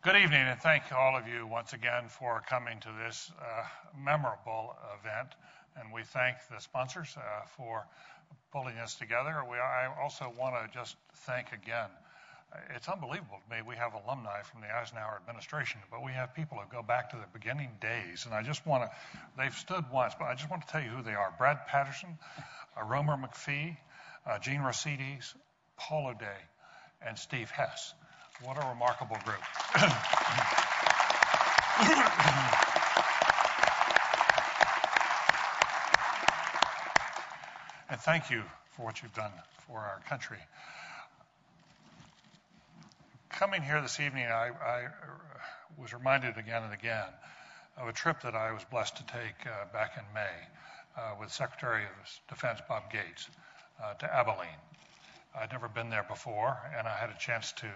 Good evening, and thank all of you once again for coming to this memorable event. And we thank the sponsors for pulling us together. I also want to just thank again. It's unbelievable to me. We have alumni from the Eisenhower administration, but we have people who go back to the beginning days. And I just want to, they've stood once, but I just want to tell you who they are. Brad Patterson, Romer McPhee, Gene Rosides, Paul O'Day, and Steve Hess. What a remarkable group. And thank you for what you've done for our country. Coming here this evening, I was reminded again and again of a trip that I was blessed to take back in May with Secretary of Defense Bob Gates to Abilene. I'd never been there before, and I had a chance to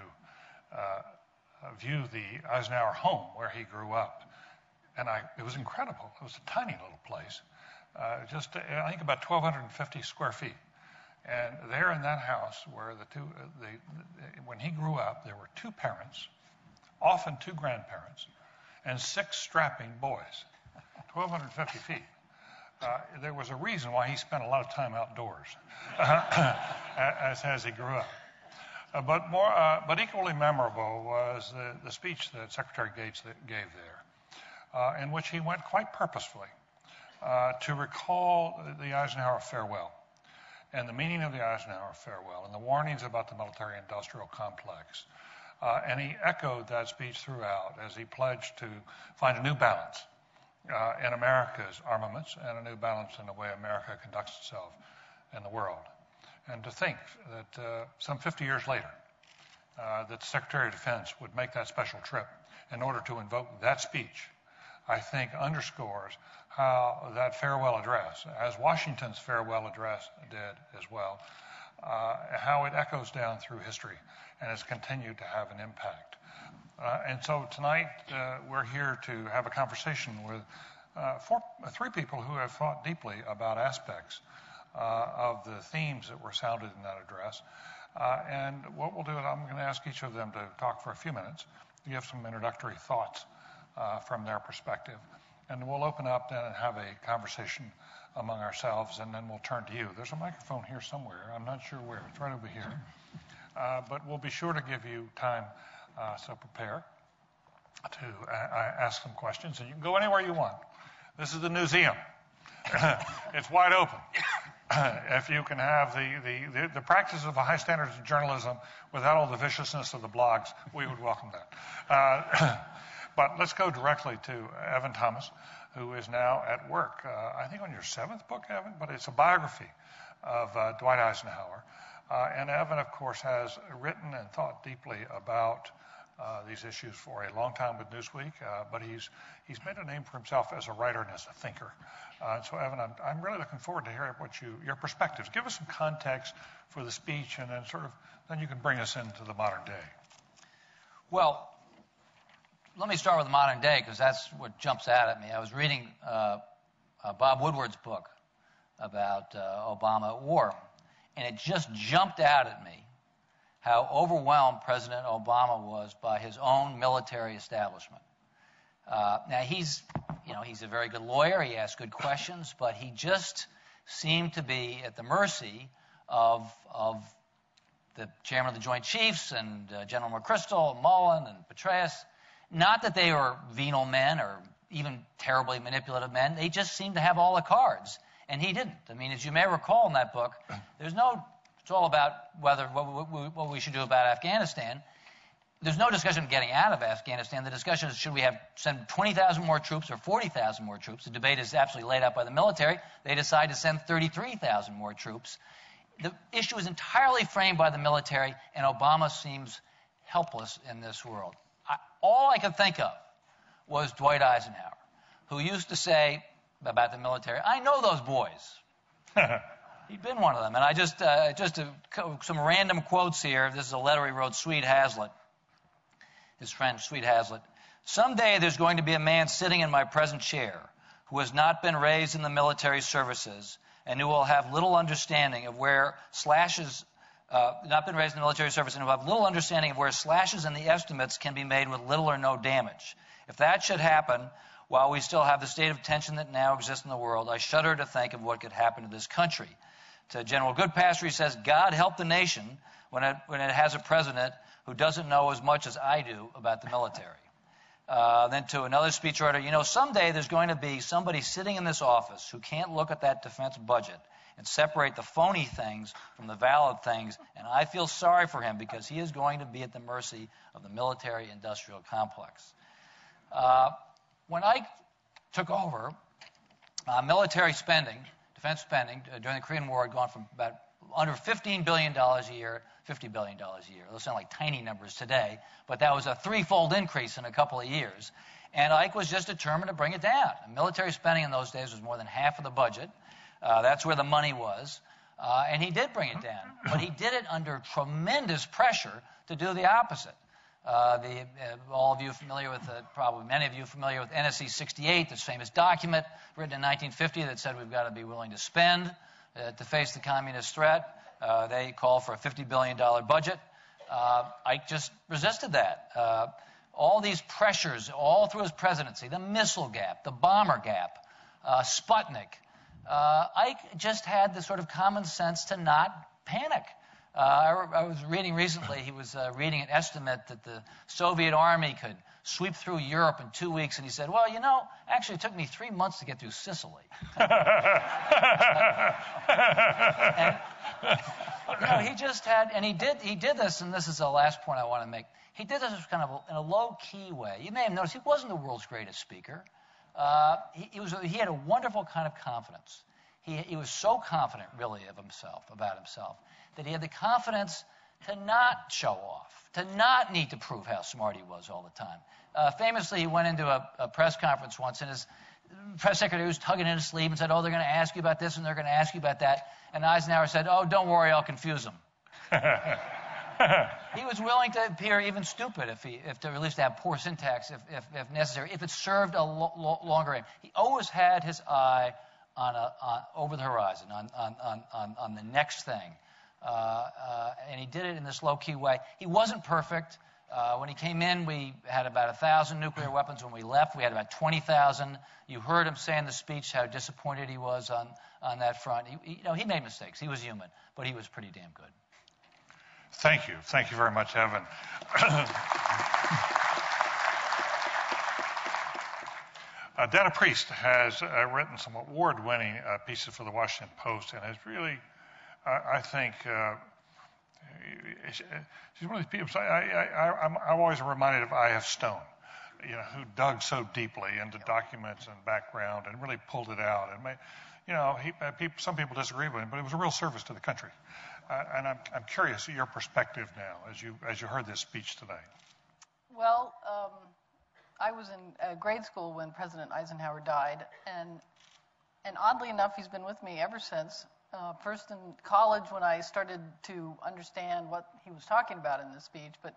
view the Eisenhower home where he grew up. And it was incredible. It was a tiny little place, I think about 1,250 square feet. And there in that house where when he grew up, there were two parents, often two grandparents, and 6 strapping boys, 1,250 feet. There was a reason why he spent a lot of time outdoors as he grew up. But equally memorable was the speech that Secretary Gates gave there, in which he went quite purposefully to recall the Eisenhower farewell and the meaning of the Eisenhower farewell and the warnings about the military-industrial complex. And he echoed that speech throughout as he pledged to find a new balance in America's armaments and a new balance in the way America conducts itself in the world. And to think that some 50 years later, that the Secretary of Defense would make that special trip in order to invoke that speech, I think underscores how that farewell address, as Washington's farewell address did as well, how it echoes down through history and has continued to have an impact. And so tonight we're here to have a conversation with 3 people who have thought deeply about aspects of the themes that were sounded in that address. And what we'll do is I'm going to ask each of them to talk for a few minutes, to give some introductory thoughts from their perspective. And we'll open up then and have a conversation among ourselves, and then we'll turn to you. There's a microphone here somewhere. I'm not sure where. It's right over here. But we'll be sure to give you time, so prepare to ask some questions. And you can go anywhere you want. This is the Newseum. It's wide open. If you can have the practice of a high standards of journalism without all the viciousness of the blogs, we would welcome that. But let's go directly to Evan Thomas, who is now at work, I think on your 7th book, Evan, but it's a biography of Dwight Eisenhower. And Evan, of course, has written and thought deeply about these issues for a long time with Newsweek, but he's made a name for himself as a writer and as a thinker. So, Evan, I'm really looking forward to hearing your perspectives. Give us some context for the speech, and then you can bring us into the modern day. Well, let me start with the modern day, because that's what jumps out at me. I was reading Bob Woodward's book about Obama at war, and it just jumped out at me how overwhelmed President Obama was by his own military establishment. Now, he's a very good lawyer. He asks good questions, but he just seemed to be at the mercy of the chairman of the Joint Chiefs and General McChrystal, Mullen, and Petraeus. Not that they were venal men or even terribly manipulative men. They just seemed to have all the cards, and he didn't. I mean, as you may recall in that book, it's all about what we should do about Afghanistan. There's no discussion of getting out of Afghanistan. The discussion is, should we send 20,000 more troops or 40,000 more troops? The debate is absolutely laid out by the military. They decide to send 33,000 more troops. The issue is entirely framed by the military, and Obama seems helpless in this world. All I could think of was Dwight Eisenhower, who used to say about the military, "I know those boys." He'd been one of them. And I just some random quotes here. This is a letter he wrote Sweet Hazlitt, his friend Sweet Hazlitt. "Someday there's going to be a man sitting in my present chair who has not been raised in the military services and who will have little understanding of where slashes, not been raised in military service, and who have little understanding of where slashes in the estimates can be made with little or no damage. If that should happen, while we still have the state of tension that now exists in the world, I shudder to think of what could happen to this country. To General Goodpasture, he says, God help the nation when it has a president who doesn't know as much as I do about the military. Then to another speechwriter, someday there's going to be somebody sitting in this office who can't look at that defense budget and separate the phony things from the valid things, and I feel sorry for him because he is going to be at the mercy of the military-industrial complex. When I took over, military spending, defense spending during the Korean War had gone from about under $15 billion a year, $50 billion a year. Those sound like tiny numbers today, but that was a threefold increase in a couple of years. And Ike was just determined to bring it down. And military spending in those days was more than half of the budget. That's where the money was. And he did bring it down. But he did it under tremendous pressure to do the opposite. All of you familiar with, probably many of you familiar with NSC 68, this famous document written in 1950 that said we've got to be willing to spend to face the communist threat. They called for a $50 billion budget. Ike just resisted that. All these pressures all through his presidency, the missile gap, the bomber gap, Sputnik, Ike just had the sort of common sense to not panic. I was reading recently, he was reading an estimate that the Soviet army could sweep through Europe in 2 weeks, and he said, well, actually it took me 3 months to get through Sicily. And, he just had, and he did this, and this is the last point I want to make, he did this kind of in a low-key way. You may have noticed he wasn't the world's greatest speaker. He had a wonderful kind of confidence. He was so confident, really, about himself, that he had the confidence to not show off, to not need to prove how smart he was all the time. Famously, he went into a press conference once, and his press secretary was tugging in his sleeve and said, oh, they're going to ask you about this and they're going to ask you about that. And Eisenhower said, oh, don't worry, I'll confuse them. He was willing to appear even stupid if to at least have poor syntax if necessary, if it served a longer aim. He always had his eye on over the horizon, on the next thing. And he did it in this low-key way. He wasn't perfect. When he came in, we had about 1,000 nuclear weapons. When we left, we had about 20,000. You heard him say in the speech how disappointed he was on that front. He made mistakes. He was human, but he was pretty damn good. Thank you. Thank you very much, Evan. Dana Priest has written some award-winning pieces for the Washington Post and has really, I think, she's one of these people. I'm always reminded of I.F. Stone, who dug so deeply into documents and background and really pulled it out. And some people disagree with him, but it was a real service to the country. And I'm curious your perspective now as you heard this speech today. Well, I was in grade school when President Eisenhower died, and oddly enough, he's been with me ever since. First in college when I started to understand what he was talking about in this speech, but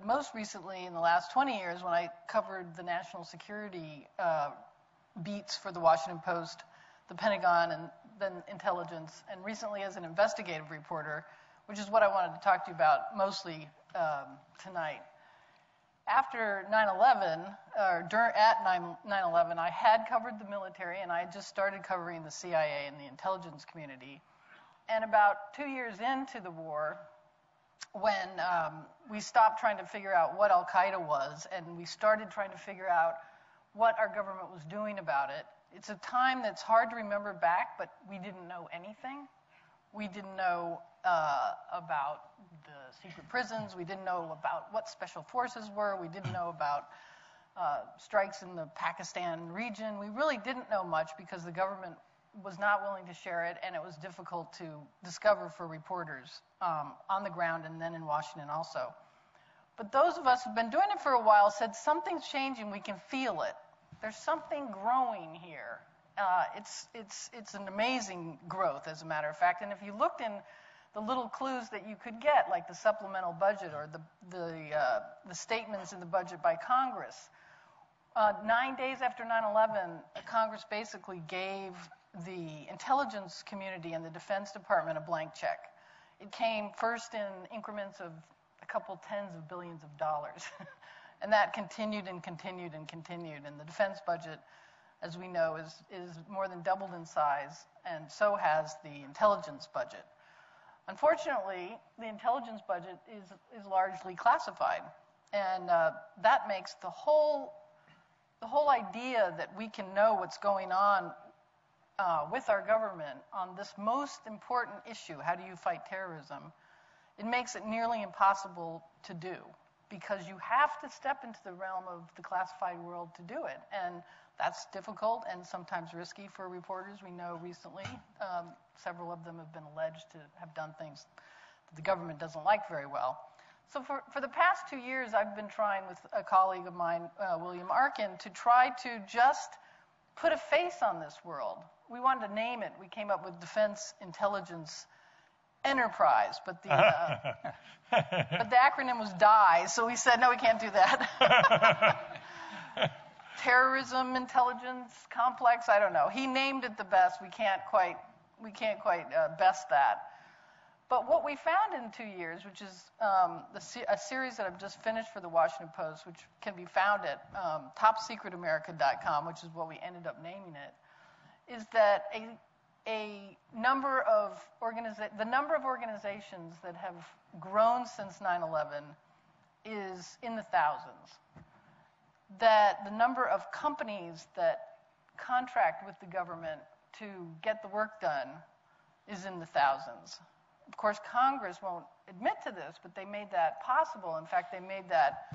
most recently in the last 20 years when I covered the national security beats for the Washington Post, the Pentagon, and then intelligence, and recently as an investigative reporter, which is what I wanted to talk to you about mostly tonight. After 9/11, at 9/11, I had covered the military, and I had just started covering the CIA and the intelligence community. And about 2 years into the war, when we stopped trying to figure out what Al-Qaeda was, and we started trying to figure out what our government was doing about it, it's a time that's hard to remember back, but we didn't know anything. We didn't know about the secret prisons. We didn't know about what special forces were. We didn't know about strikes in the Pakistan region. We really didn't know much because the government was not willing to share it, and it was difficult to discover for reporters on the ground and then in Washington also. But those of us who've been doing it for a while said something's changing. We can feel it. There's something growing here. It's an amazing growth, as a matter of fact. And if you looked in the little clues that you could get, like the supplemental budget or the statements in the budget by Congress, 9 days after 9/11, Congress basically gave the intelligence community and the Defense Department a blank check. It came first in increments of a couple tens of billions of dollars. And that continued and continued and continued. And the defense budget, as we know, is more than doubled in size, and so has the intelligence budget. Unfortunately, the intelligence budget is largely classified. And that makes the whole idea that we can know what's going on with our government on this most important issue, how do you fight terrorism, it makes it nearly impossible to do, because you have to step into the realm of the classified world to do it. And that's difficult and sometimes risky for reporters. We know recently several of them have been alleged to have done things that the government doesn't like very well. So for the past 2 years, I've been trying with a colleague of mine, William Arkin, to try to just put a face on this world. We wanted to name it. We came up with Defense Intelligence Enterprise, but the acronym was DIE, so we said, no, we can't do that. Terrorism Intelligence Complex, I don't know. He named it the best. We can't quite best that. But what we found in 2 years, which is a series that I've just finished for the Washington Post, which can be found at topsecretamerica.com, which is what we ended up naming it, is that the number of organizations that have grown since 9/11 is in the thousands. That the number of companies that contract with the government to get the work done is in the thousands. Of course, Congress won't admit to this, but they made that possible. In fact, they made that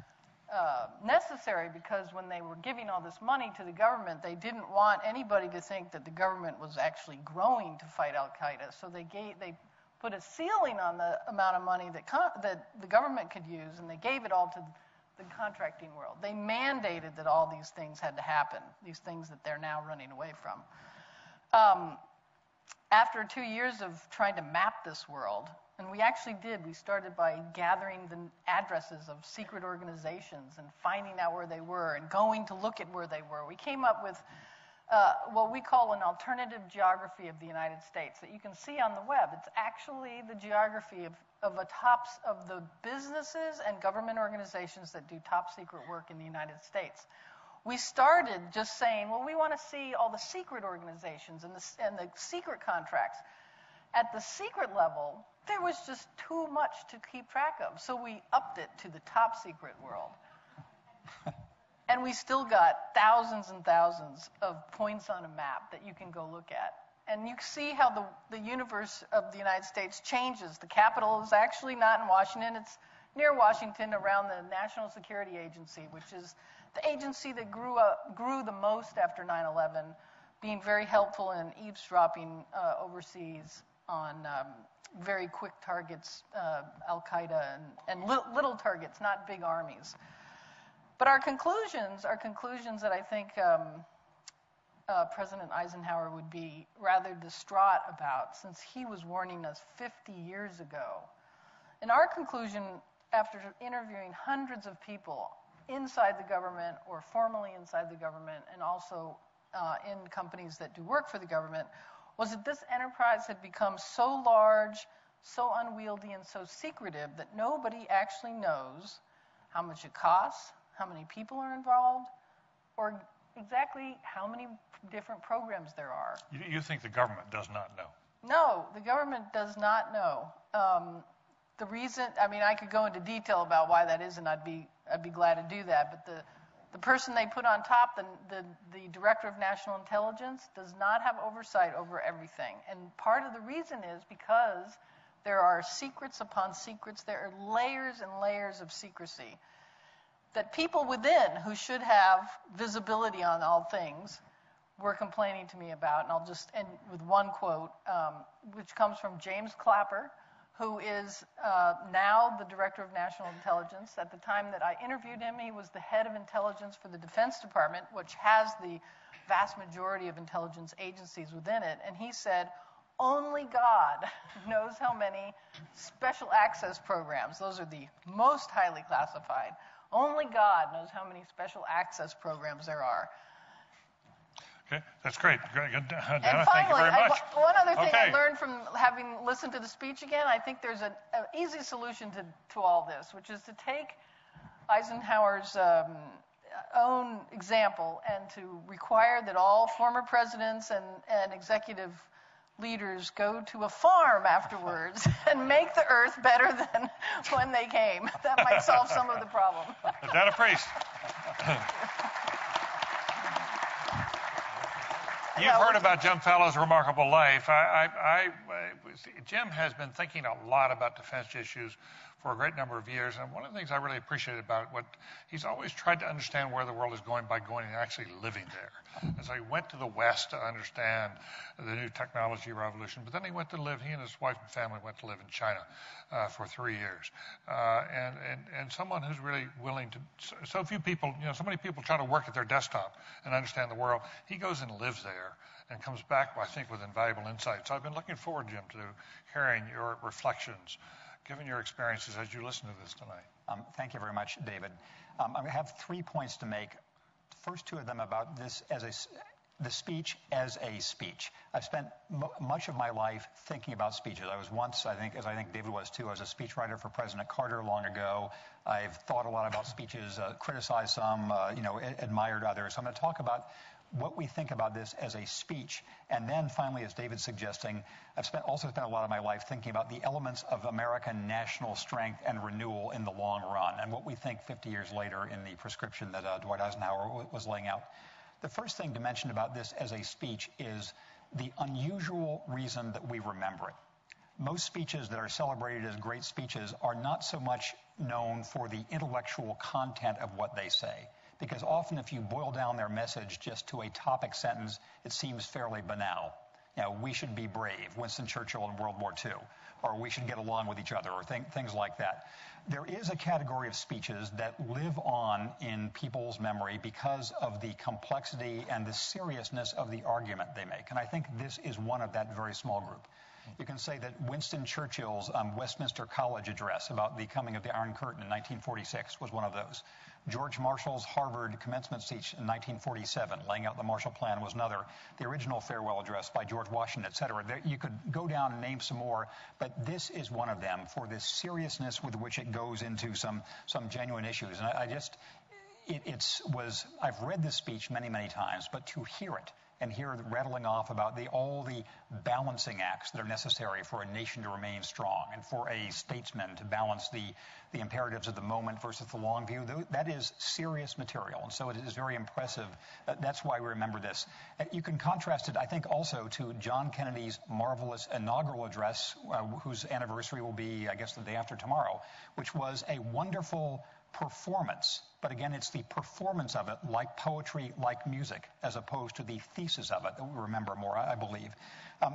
necessary because when they were giving all this money to the government, they didn't want anybody to think that the government was actually growing to fight Al-Qaeda. So they put a ceiling on the amount of money that the government could use, and they gave it all to the contracting world. They mandated that all these things had to happen, these things that they're now running away from. After 2 years of trying to map this world, and we actually did, we started by gathering the addresses of secret organizations and finding out where they were and going to look at where they were. We came up with what we call an alternative geography of the United States that you can see on the web. It's actually the geography of the businesses and government organizations that do top secret work in the United States. We started just saying, well, we want to see all the secret organizations and the secret contracts. At the secret level, there was just too much to keep track of. So we upped it to the top secret world. And we still got thousands and thousands of points on a map that you can go look at. And you see how the universe of the United States changes. The capital is actually not in Washington. It's near Washington, around the National Security Agency, which is the agency that grew the most after 9/11, being very helpful in eavesdropping overseas on very quick targets, Al-Qaeda, and little targets, not big armies. But our conclusions that I think President Eisenhower would be rather distraught about, since he was warning us 50 years ago. And our conclusion, after interviewing hundreds of people inside the government or formally inside the government, and also in companies that do work for the government, was that this enterprise had become so large, so unwieldy, and so secretive that nobody actually knows how much it costs, how many people are involved, or exactly how many different programs there are. You think the government does not know? No, the government does not know. The reason, I could go into detail about why that is, and I'd be glad to do that, but the person they put on top, the Director of National Intelligence, does not have oversight over everything. And part of the reason is because there are secrets upon secrets. There are layers and layers of secrecy that people within who should have visibility on all things were complaining to me about. And I'll just end with one quote, which comes from James Clapper, who is now the Director of National Intelligence. At the time that I interviewed him, he was the head of intelligence for the Defense Department, which has the vast majority of intelligence agencies within it. And he said, only God knows how many special access programs, those are the most highly classified, Only God knows how many special access programs there are. Okay, that's great. Good, And Dana, finally, thank you very much. one other thing I Okay. learned from having listened to the speech again, I think there's an easy solution to all this, which is to take Eisenhower's own example and to require that all former presidents and executive leaders go to a farm afterwards and make the earth better than when they came. That might solve some of the problem. Dana Priest. You've heard about Jim Fallow's remarkable life. Jim has been thinking a lot about defense issues for a great number of years, and one of the things I really appreciate about he's always tried to understand where the world is going by going and actually living there. And so he went to the West to understand the new technology revolution, but then he and his wife and family went to live in China for 3 years. And someone who's really willing to, so few people, so many people try to work at their desktop and understand the world. He goes and lives there and comes back, I think, with invaluable insights. So I've been looking forward, Jim, to hearing your reflections, given your experiences as you listen to this tonight. Thank you very much, David. I have 3 points to make. The first two of them about this the speech as a speech. I've spent much of my life thinking about speeches. I was once, as I think David was too, I was a speechwriter for President Carter long ago. I've thought a lot about speeches, criticized some, admired others. So I'm going to talk about what we think about this as a speech. And then finally, as David's suggesting, I've also spent a lot of my life thinking about the elements of American national strength and renewal in the long run, and what we think 50 years later in the prescription that Dwight Eisenhower was laying out. The first thing to mention about this as a speech is the unusual reason that we remember it. Most speeches that are celebrated as great speeches are not so much known for the intellectual content of what they say, because often if you boil down their message just to a topic sentence, it seems fairly banal. We should be brave, Winston Churchill in World War II, or we should get along with each other, or things like that. There is a category of speeches that live on in people's memory because of the complexity and the seriousness of the argument they make. And I think this is one of that very small group. You can say that Winston Churchill's Westminster College address about the coming of the Iron Curtain in 1946 was one of those. George Marshall's Harvard commencement speech in 1947, laying out the Marshall Plan, was another. The original farewell address by George Washington, et cetera. You could go down and name some more, but this is one of them for this seriousness with which it goes into some genuine issues. And I've read this speech many, many times, but to hear it and hear the rattling off about all the balancing acts that are necessary for a nation to remain strong and for a statesman to balance the imperatives of the moment versus the long view, that is serious material. And so it is very impressive. That's why we remember this. You can contrast it, I think, also to John Kennedy's marvelous inaugural address, whose anniversary will be, I guess, the day after tomorrow, which was a wonderful performance. But again, it's the performance of it, like poetry, like music, as opposed to the thesis of it that we remember more, I believe.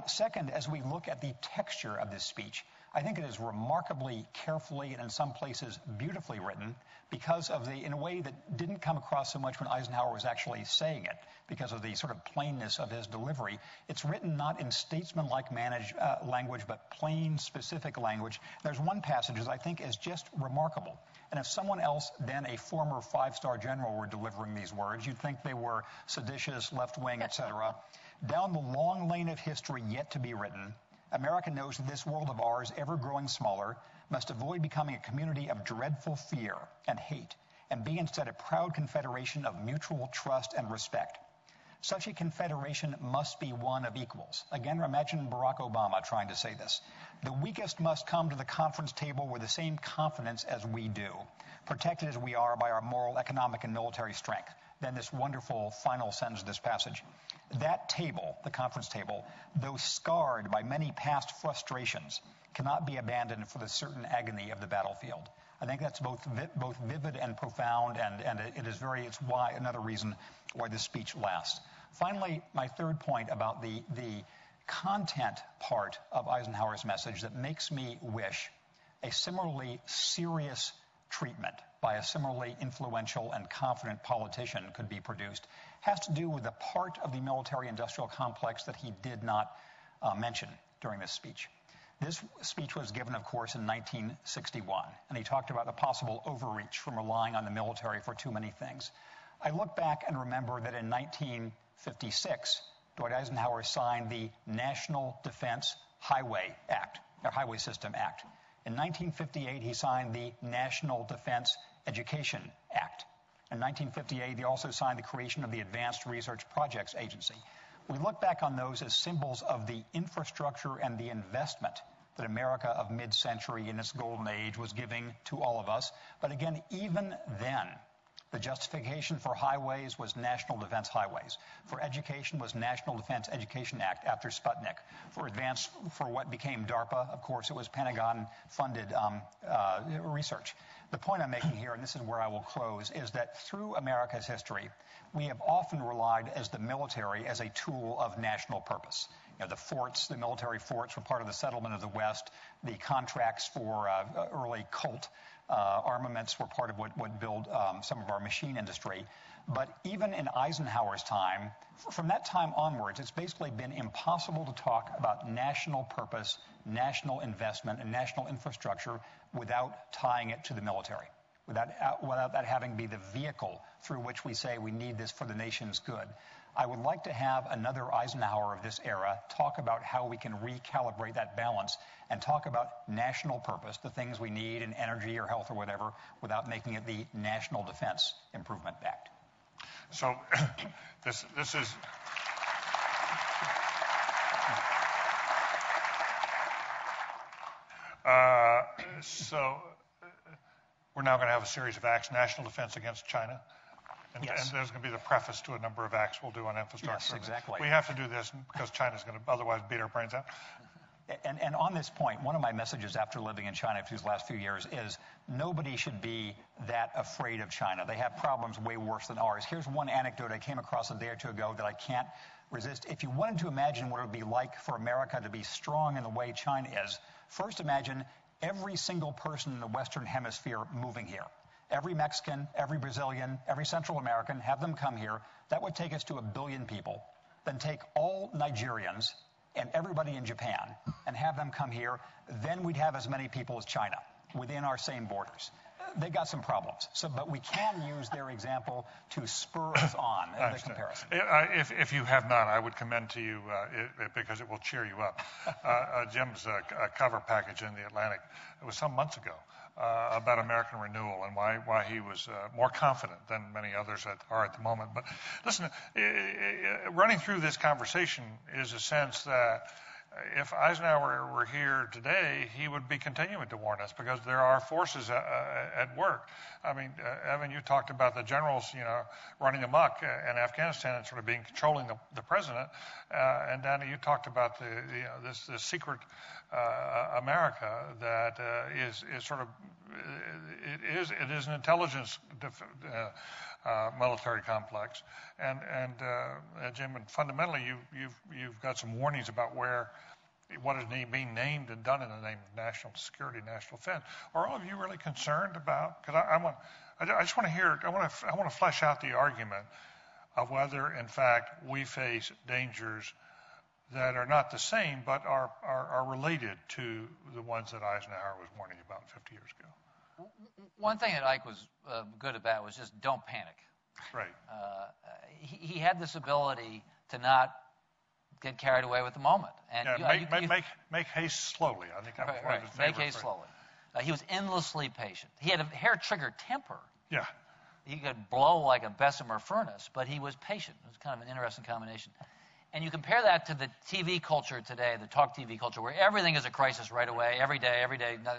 Second, as we look at the texture of this speech, I think it is remarkably carefully and in some places beautifully written because of in a way that didn't come across so much when Eisenhower was actually saying it, because of the sort of plainness of his delivery. It's written not in statesman-like language, but plain, specific language. There's one passage that I think is just remarkable. And if someone else than a former five-star general were delivering these words, you'd think they were seditious, left-wing, etc. Down the long lane of history yet to be written, America knows that this world of ours, ever growing smaller, must avoid becoming a community of dreadful fear and hate, and be instead a proud confederation of mutual trust and respect. Such a confederation must be one of equals. Again, imagine Barack Obama trying to say this. The weakest must come to the conference table with the same confidence as we do, protected as we are by our moral, economic, and military strength. Then this wonderful final sentence of this passage. That table, the conference table, though scarred by many past frustrations, cannot be abandoned for the certain agony of the battlefield. I think that's both vivid and profound, and it's why another reason why this speech lasts. Finally, my third point about the content part of Eisenhower's message that makes me wish a similarly serious treatment by a similarly influential and confident politician could be produced has to do with the part of the military-industrial complex that he did not mention during this speech. This speech was given, of course, in 1961, and he talked about the possible overreach from relying on the military for too many things. I look back and remember that in 1956, Dwight Eisenhower signed the National Defense Highway Act, or Highway System Act. In 1958, he signed the National Defense Education Act. In 1958, he also signed the creation of the Advanced Research Projects Agency. We look back on those as symbols of the infrastructure and the investment that America of mid-century in its golden age was giving to all of us. But again, even then, the justification for highways was National Defense Highways. For education was National Defense Education Act after Sputnik. For what became DARPA, of course, it was Pentagon-funded research. The point I'm making here, and this is where I will close, is that through America's history, we have often relied as the military as a tool of national purpose. You know, the forts, the military forts were part of the settlement of the West. The contracts for early Colt armaments were part of what built some of our machine industry. But even in Eisenhower's time, from that time onwards, it's basically been impossible to talk about national purpose, national investment, and national infrastructure without tying it to the military, without that having be the vehicle through which we say we need this for the nation's good. I would like to have another Eisenhower of this era talk about how we can recalibrate that balance and talk about national purpose, the things we need in energy or health or whatever, without making it the National Defense Improvement Act. So this is... We're now going to have a series of acts, national defense against China. Yes. And there's going to be the preface to a number of acts we'll do on infrastructure. Yes, exactly. We have to do this because China's going to otherwise beat our brains out. And on this point, one of my messages after living in China for these last few years is nobody should be that afraid of China. They have problems way worse than ours. Here's one anecdote I came across a day or two ago that I can't resist. If you wanted to imagine what it would be like for America to be strong in the way China is, first imagine every single person in the Western Hemisphere moving here. Every Mexican, every Brazilian, every Central American, have them come here. That would take us to 1 billion people. Then take all Nigerians and everybody in Japan and have them come here. Then we'd have as many people as China within our same borders. They got some problems, but we can use their example to spur us on in the comparison. If you have not, I would commend to you, because it will cheer you up, Jim's cover package in The Atlantic. It was some months ago about American renewal and why he was more confident than many others are at the moment. But listen, running through this conversation is a sense that if Eisenhower were here today, he would be continuing to warn us because there are forces at work. I mean, Evan, you talked about the generals, running amok in Afghanistan and sort of controlling the president. And Danny, you talked about this secret America that is sort of it is an intelligence military complex. And Jim, and fundamentally, you've got some warnings about what is being named and done in the name of national security, national defense. Are all of you really concerned about? Because I just want to hear. I want to flesh out the argument of whether, in fact, we face dangers that are not the same, but are related to the ones that Eisenhower was warning about 50 years ago. One thing that Ike was good about was just don't panic. Right. He had this ability to not get carried away with the moment. And make haste slowly. I think that was one of his favorite Make haste slowly. He was endlessly patient. He had a hair-trigger temper. Yeah. He could blow like a Bessemer furnace, but he was patient. It was kind of an interesting combination. And you compare that to the TV culture today, the talk TV culture, where everything is a crisis right away, every day,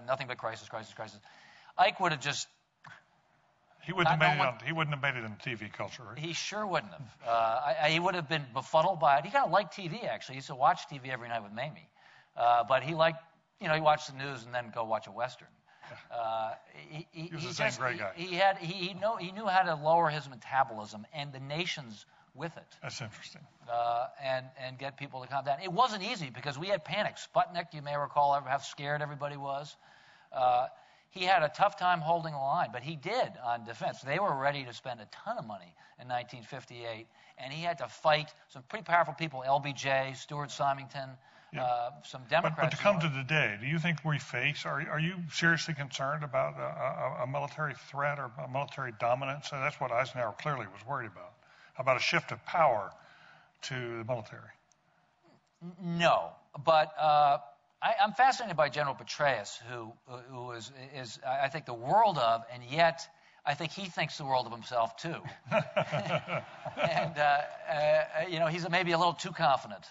nothing but crisis. Ike would have just... He wouldn't have made it in TV culture. Right? He sure wouldn't have. He would have been befuddled by it. He kind of liked TV, actually. He used to watch TV every night with Mamie. But he liked, he watched the news and then go watch a Western. He was the same great guy. He knew how to lower his metabolism and the nation's with it. That's interesting. And get people to calm down. It wasn't easy because we had panic. Sputnik, you may recall how scared everybody was. He had a tough time holding the line, but he did on defense. They were ready to spend a ton of money in 1958, and he had to fight some pretty powerful people, LBJ, Stuart Symington, some Democrats. But to come to today, do you think we face, are you seriously concerned about a military threat or a military dominance? And that's what Eisenhower clearly was worried about a shift of power to the military. No, but I'm fascinated by General Petraeus, who is I think the world of, and yet I think he thinks the world of himself too. And he's maybe a little too confident.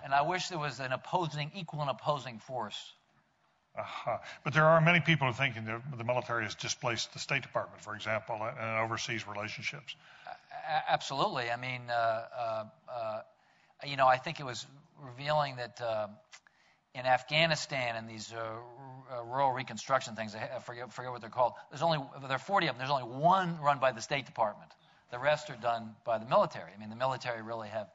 And I wish there was an equal and opposing force. But there are many people who think that the military has displaced the State Department, for example, in overseas relationships. Absolutely. I mean, I think it was revealing that in Afghanistan and these rural reconstruction things, I forget what they're called. There are 40 of them. There's only one run by the State Department. The rest are done by the military. I mean, the military really have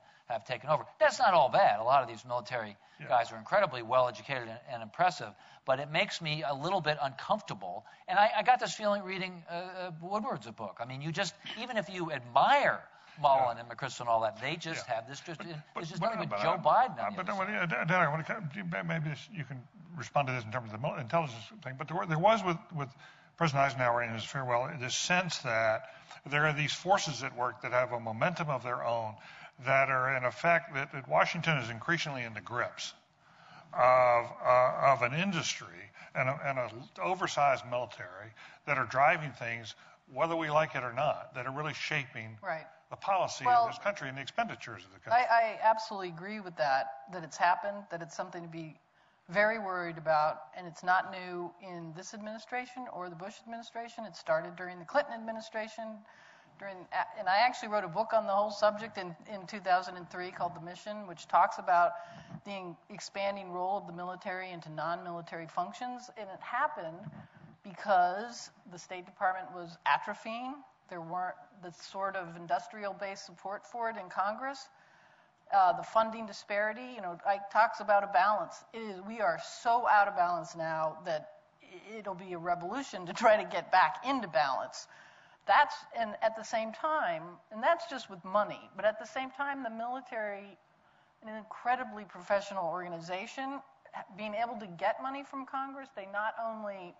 taken over. That's not all bad. A lot of these military guys are incredibly well-educated and impressive, but it makes me a little bit uncomfortable. And I got this feeling reading Woodward's book. I mean, even if you admire Mullen and McChrystal and all that, they just have this. It's just nothing but Joe Biden. Maybe you can respond to this in terms of the intelligence thing. But there was with President Eisenhower in his farewell this sense that there are these forces at work that have a momentum of their own, that are in effect that Washington is increasingly in the grips of an industry and an oversized military that are driving things, whether we like it or not, that are really shaping the policy of this country and the expenditures of the country. I absolutely agree with that it's happened, that it's something to be very worried about, and it's not new in this administration or the Bush administration. It started during the Clinton administration. And I actually wrote a book on the whole subject in 2003 called The Mission, which talks about the expanding role of the military into non-military functions. And it happened because the State Department was atrophying. There weren't the sort of industrial-based support for it in Congress. The funding disparity, Ike talks about a balance. We are so out of balance now that it'll be a revolution to try to get back into balance. And at the same time, and that's just with money, but at the same time, the military, an incredibly professional organization, being able to get money from Congress, they not only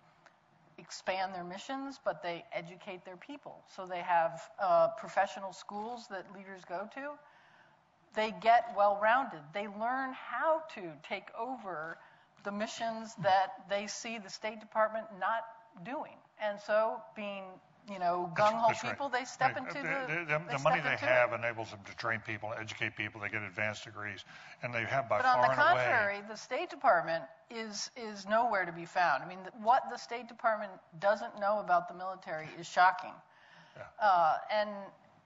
expand their missions, but they educate their people. So they have professional schools that leaders go to. They get well-rounded. They learn how to take over the missions that they see the State Department not doing. And so being gung-ho people, they step into the money they have enables them to train people, educate people, they get advanced degrees, and they have by far and away. But on the contrary, the State Department is nowhere to be found. I mean, what the State Department doesn't know about the military is shocking.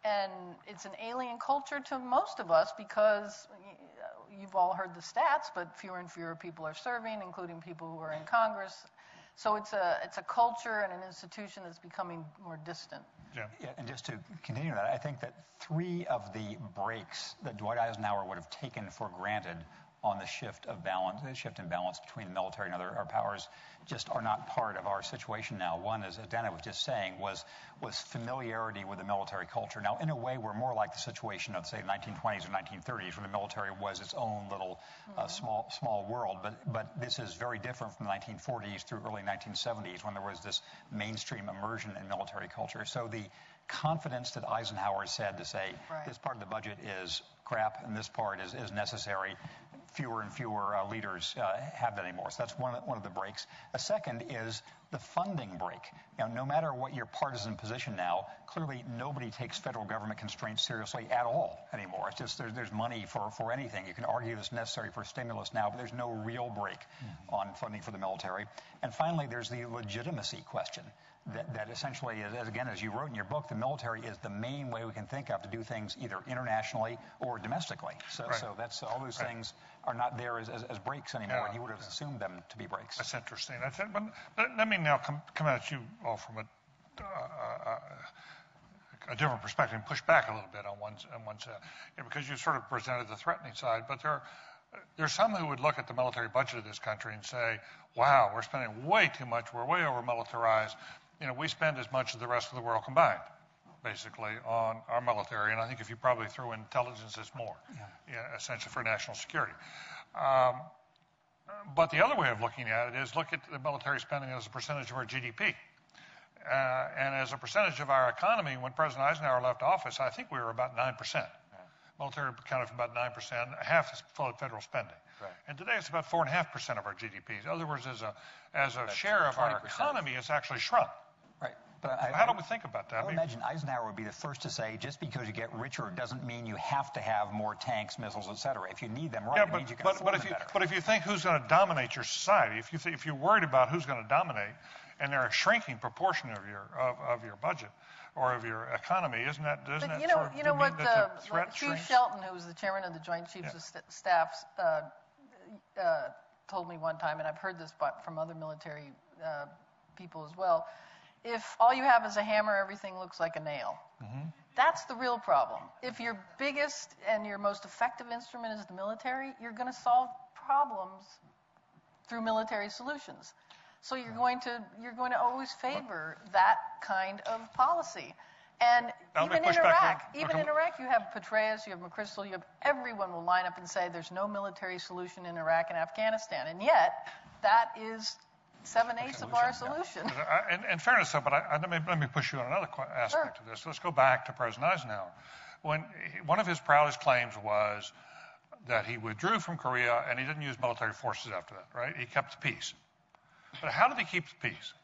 And it's an alien culture to most of us because you've all heard the stats, but fewer and fewer people are serving, including people who are in Congress. So it's a culture and an institution that's becoming more distant. Yeah, and just to continue that, I think that 3 of the breaks that Dwight Eisenhower would have taken for granted on the shift in balance between the military and other powers just are not part of our situation now. One, as Dana was just saying, was familiarity with the military culture. Now, in a way, we're more like the situation of, say, the 1920s or 1930s, when the military was its own little small world. But this is very different from the 1940s through early 1970s, when there was this mainstream immersion in military culture. So the confidence that Eisenhower said to say, this part of the budget is crap and this part is necessary, fewer and fewer leaders have that anymore. So that's one of the breaks. A second is the funding break. No matter what your partisan position now, clearly nobody takes federal government constraints seriously at all anymore. It's just there's money for anything. You can argue it's necessary for stimulus now, but there's no real break on funding for the military. And finally, there's the legitimacy question. That essentially is, again, as you wrote in your book, the military is the main way we can think of to do things either internationally or domestically. So that's all those things are not there as breaks anymore, and you would have assumed them to be breaks. That's interesting. But let me now come at you all from a different perspective and push back a little bit on one side, because you sort of presented the threatening side, but there's some who would look at the military budget of this country and say, wow, we're spending way too much, we're way over-militarized. We spend as much as the rest of the world combined, basically, on our military. And I think if you probably threw in intelligence, it's more, essentially for national security. But the other way of looking at it is look at the military spending as a percentage of our GDP. And as a percentage of our economy, when President Eisenhower left office, I think we were about 9%. Military accounted for about 9%, half is federal spending. Right. And today it's about 4.5% of our GDP. In other words, as a share of our economy, it's actually shrunk. Right. But How do we think about that? I would imagine Eisenhower would be the first to say, just because you get richer doesn't mean you have to have more tanks, missiles, et cetera. If you need them right, it means you can afford them better. But if you think who's going to dominate your society, if you're worried about who's going to dominate, and they're a shrinking proportion of your budget or of your economy, isn't that But sort of you know what the threat Chief shrinks? Shelton, who was the chairman of the Joint Chiefs of Staff, told me one time, and I've heard this from other military people as well. If all you have is a hammer, everything looks like a nail. Mm-hmm. That's the real problem. If your biggest and your most effective instrument is the military, you're going to solve problems through military solutions. So you're going to always favor that kind of policy. And even in Iraq, you have Petraeus, you have McChrystal, everyone will line up and say there's no military solution in Iraq and Afghanistan. And yet, that is 7/8 of our solution. In fairness, though, but let me push you on another aspect of this. Let's go back to President Eisenhower. One of his proudest claims was that he withdrew from Korea and he didn't use military forces after that, right? He kept the peace. But how did he keep the peace?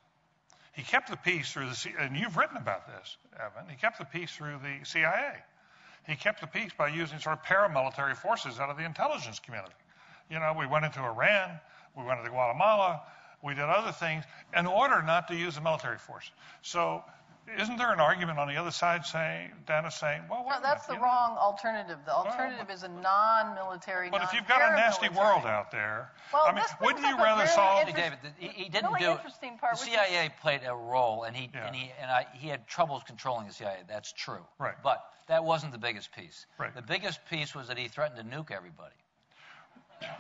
He kept the peace through and you've written about this, Evan, he kept the peace through the CIA. He kept the peace by using sort of paramilitary forces out of the intelligence community. You know, we went into Iran, we went into Guatemala, we did other things in order not to use the military force. So isn't there an argument on the other side saying, well, no, that's the wrong alternative. The alternative is a non-military, but if you've got a nasty world out there, well, I mean, wouldn't you rather solve? Hey, David, he didn't do it. The CIA played a role, and he had troubles controlling the CIA. That's true. Right. But that wasn't the biggest piece. Right. The biggest piece was that he threatened to nuke everybody.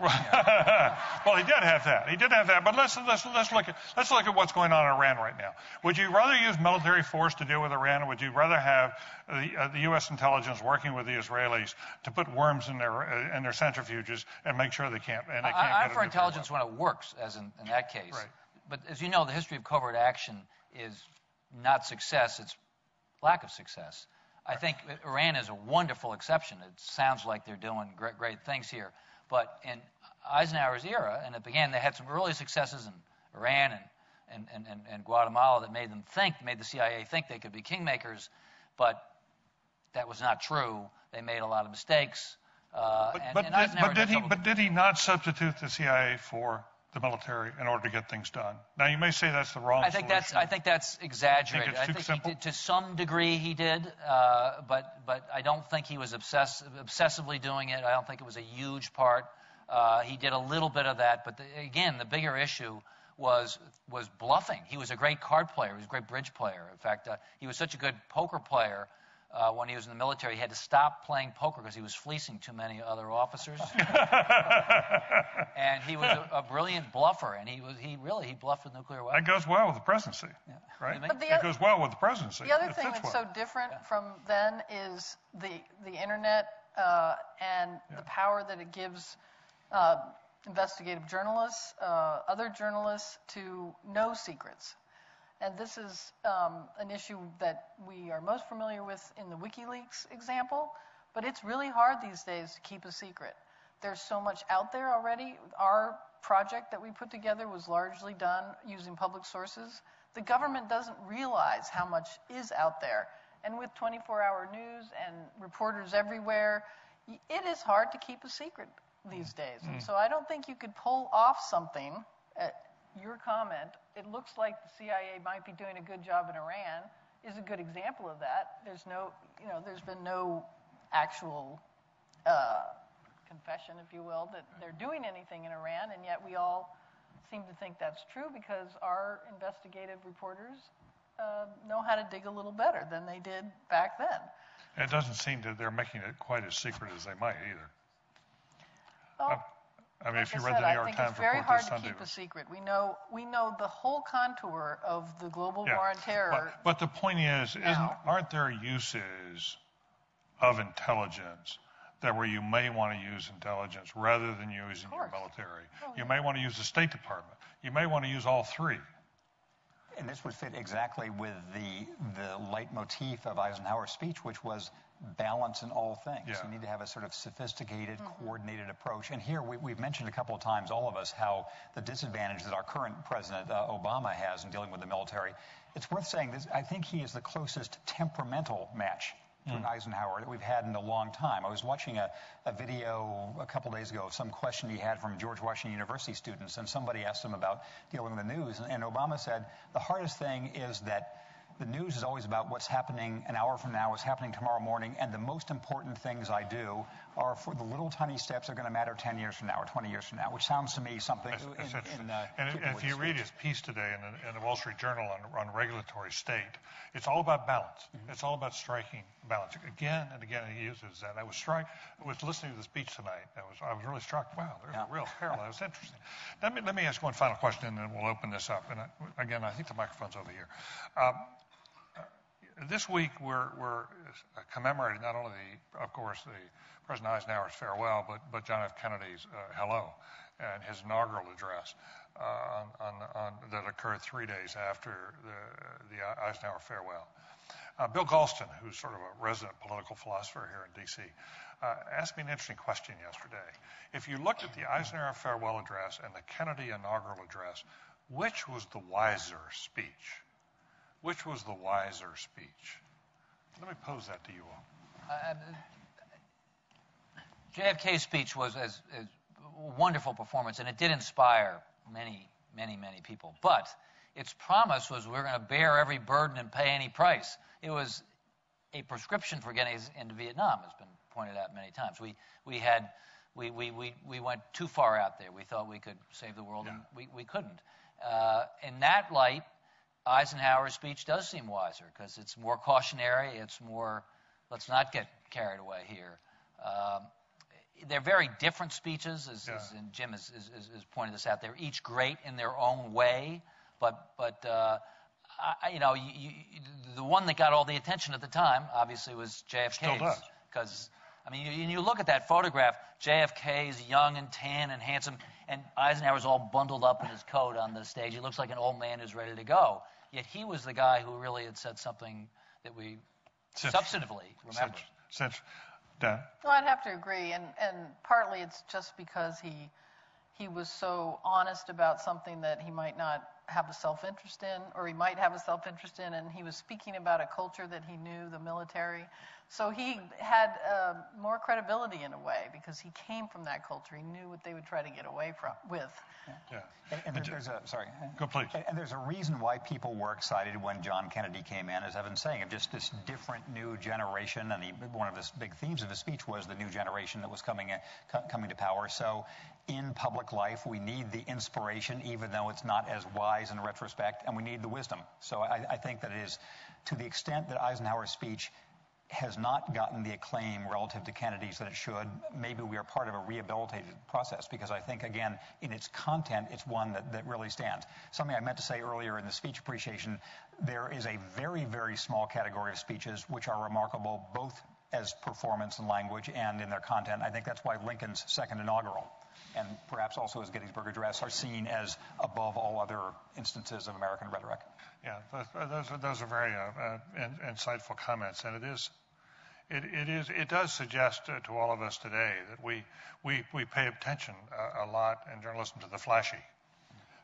Well, he did have that. But let's look at what's going on in Iran right now. Would you rather use military force to deal with Iran, or would you rather have the U.S. intelligence working with the Israelis to put worms in their centrifuges and make sure they can't? And they can't I'm for intelligence when it works, as in that case. Right. But as you know, the history of covert action is not success; it's lack of success. I think Iran is a wonderful exception. It sounds like they're doing great things here. But in Eisenhower's era, and they had some early successes in Iran and Guatemala that made the CIA think they could be kingmakers, but that was not true. They made a lot of mistakes. But did he not substitute the CIA for the military in order to get things done? Now, you may say that's the wrong solution. I think that's exaggerated. I think it's too simple? To some degree he did, but I don't think he was obsessively doing it. I don't think it was a huge part. He did a little bit of that, but again, the bigger issue was bluffing. He was a great card player. He was a great bridge player. In fact, he was such a good poker player. When he was in the military, he had to stop playing poker because he was fleecing too many other officers. And he was a brilliant bluffer, and he bluffed with nuclear weapons. That goes well with the presidency, right? It goes well with the presidency. The other thing that's so different from then is the internet and the power that it gives investigative journalists, other journalists, to know secrets. And this is an issue that we are most familiar with in the WikiLeaks example, but it's really hard these days to keep a secret. There's so much out there already. Our project that we put together was largely done using public sources. The government doesn't realize how much is out there. And with 24-hour news and reporters everywhere, it is hard to keep a secret these days. And so I don't think you could pull off something. Your comment, it looks like the CIA might be doing a good job in Iran, is a good example of that. There's been no actual confession, if you will, that they're doing anything in Iran, and yet we all seem to think that's true because our investigative reporters know how to dig a little better than they did back then. It doesn't seem that they're making it quite as secret as they might either. Well, I mean, if you like read the New I York think Times it's very report hard this to Sunday, keep a secret. We know the whole contour of the global war on terror. But the point is, aren't there uses of intelligence where you may want to use intelligence rather than using your military. You may want to use the State Department. You may want to use all three. And this would fit exactly with the leitmotif of Eisenhower's speech, which was balance in all things. Yeah. You need to have a sort of sophisticated, coordinated approach. And here we've mentioned a couple of times, all of us, how the disadvantage that our current President Obama has in dealing with the military. It's worth saying this. I think he is the closest temperamental match to an Eisenhower that we've had in a long time. I was watching a video a couple days ago of some question he had from George Washington University students, and somebody asked him about dealing with the news. And Obama said, the hardest thing is that the news is always about what's happening an hour from now, what's happening tomorrow morning, and the most important things I do are for the little tiny steps that are going to matter 10 years from now or 20 years from now, which sounds to me something And if you read his piece today in the Wall Street Journal on regulatory state, it's all about balance. It's all about striking balance. Again and again he uses that. I was listening to the speech tonight. I was really struck. Wow, there's a real parallel. It's interesting. Let me ask one final question, and then we'll open this up. And again, I think the microphone's over here. This week we're commemorating not only, of course, the President Eisenhower's farewell, but John F. Kennedy's hello and his inaugural address that occurred 3 days after the Eisenhower farewell. Bill Galston, who's sort of a resident political philosopher here in D.C., asked me an interesting question yesterday. If you looked at the Eisenhower farewell address and the Kennedy inaugural address, which was the wiser speech? Which was the wiser speech? Let me pose that to you all. JFK's speech was a wonderful performance, and it did inspire many, many, many people. But its promise was we're going to bear every burden and pay any price. It was a prescription for getting us into Vietnam, has been pointed out many times. We went too far out there. We thought we could save the world, and we couldn't. In that light, Eisenhower's speech does seem wiser because it's more cautionary. It's more, let's not get carried away here. They're very different speeches, and Jim has pointed this out. They're each great in their own way, but the one that got all the attention at the time obviously was JFK's. Still does. Because you look at that photograph, JFK's young and tan and handsome, and Eisenhower's all bundled up in his coat on the stage. He looks like an old man who's ready to go. Yet he was the guy who really had said something that we substantively remember. Dan? Well, I'd have to agree, and partly it's just because he was so honest about something that he might not have a self-interest in, or he might have a self-interest in, and he was speaking about a culture that he knew, the military. So he had more credibility in a way because he came from that culture. He knew what they would try to get away with. Yeah. And there's Go, please. And there's a reason why people were excited when John Kennedy came in, as I've been saying, of just this different new generation. And one of his big themes of his speech was the new generation that was coming to power. So in public life, we need the inspiration, even though it's not as wise in retrospect, and we need the wisdom. So I think that it is, to the extent that Eisenhower's speech has not gotten the acclaim relative to Kennedy's that it should, maybe we are part of a rehabilitated process, because I think, again, in its content, it's one that really stands. Something I meant to say earlier in the speech appreciation, there is a very, very small category of speeches which are remarkable both as performance and language and in their content. I think that's why Lincoln's second inaugural, and perhaps also his Gettysburg Address, are seen as above all other instances of American rhetoric. Yeah, those are very insightful comments, and it does suggest to all of us today that we pay attention a lot in journalism to the flashy,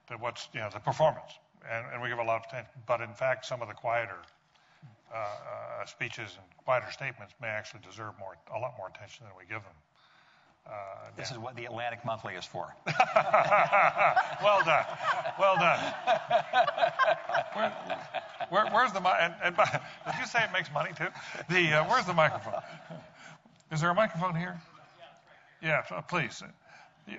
to what's the performance, and we give a lot of attention. But in fact, some of the quieter speeches and quieter statements may actually deserve a lot more attention than we give them. This is what the Atlantic Monthly is for. Well done. Well done. Where's the did you say it makes money too? Where's the microphone? Is there a microphone here? Yeah, please. Yeah.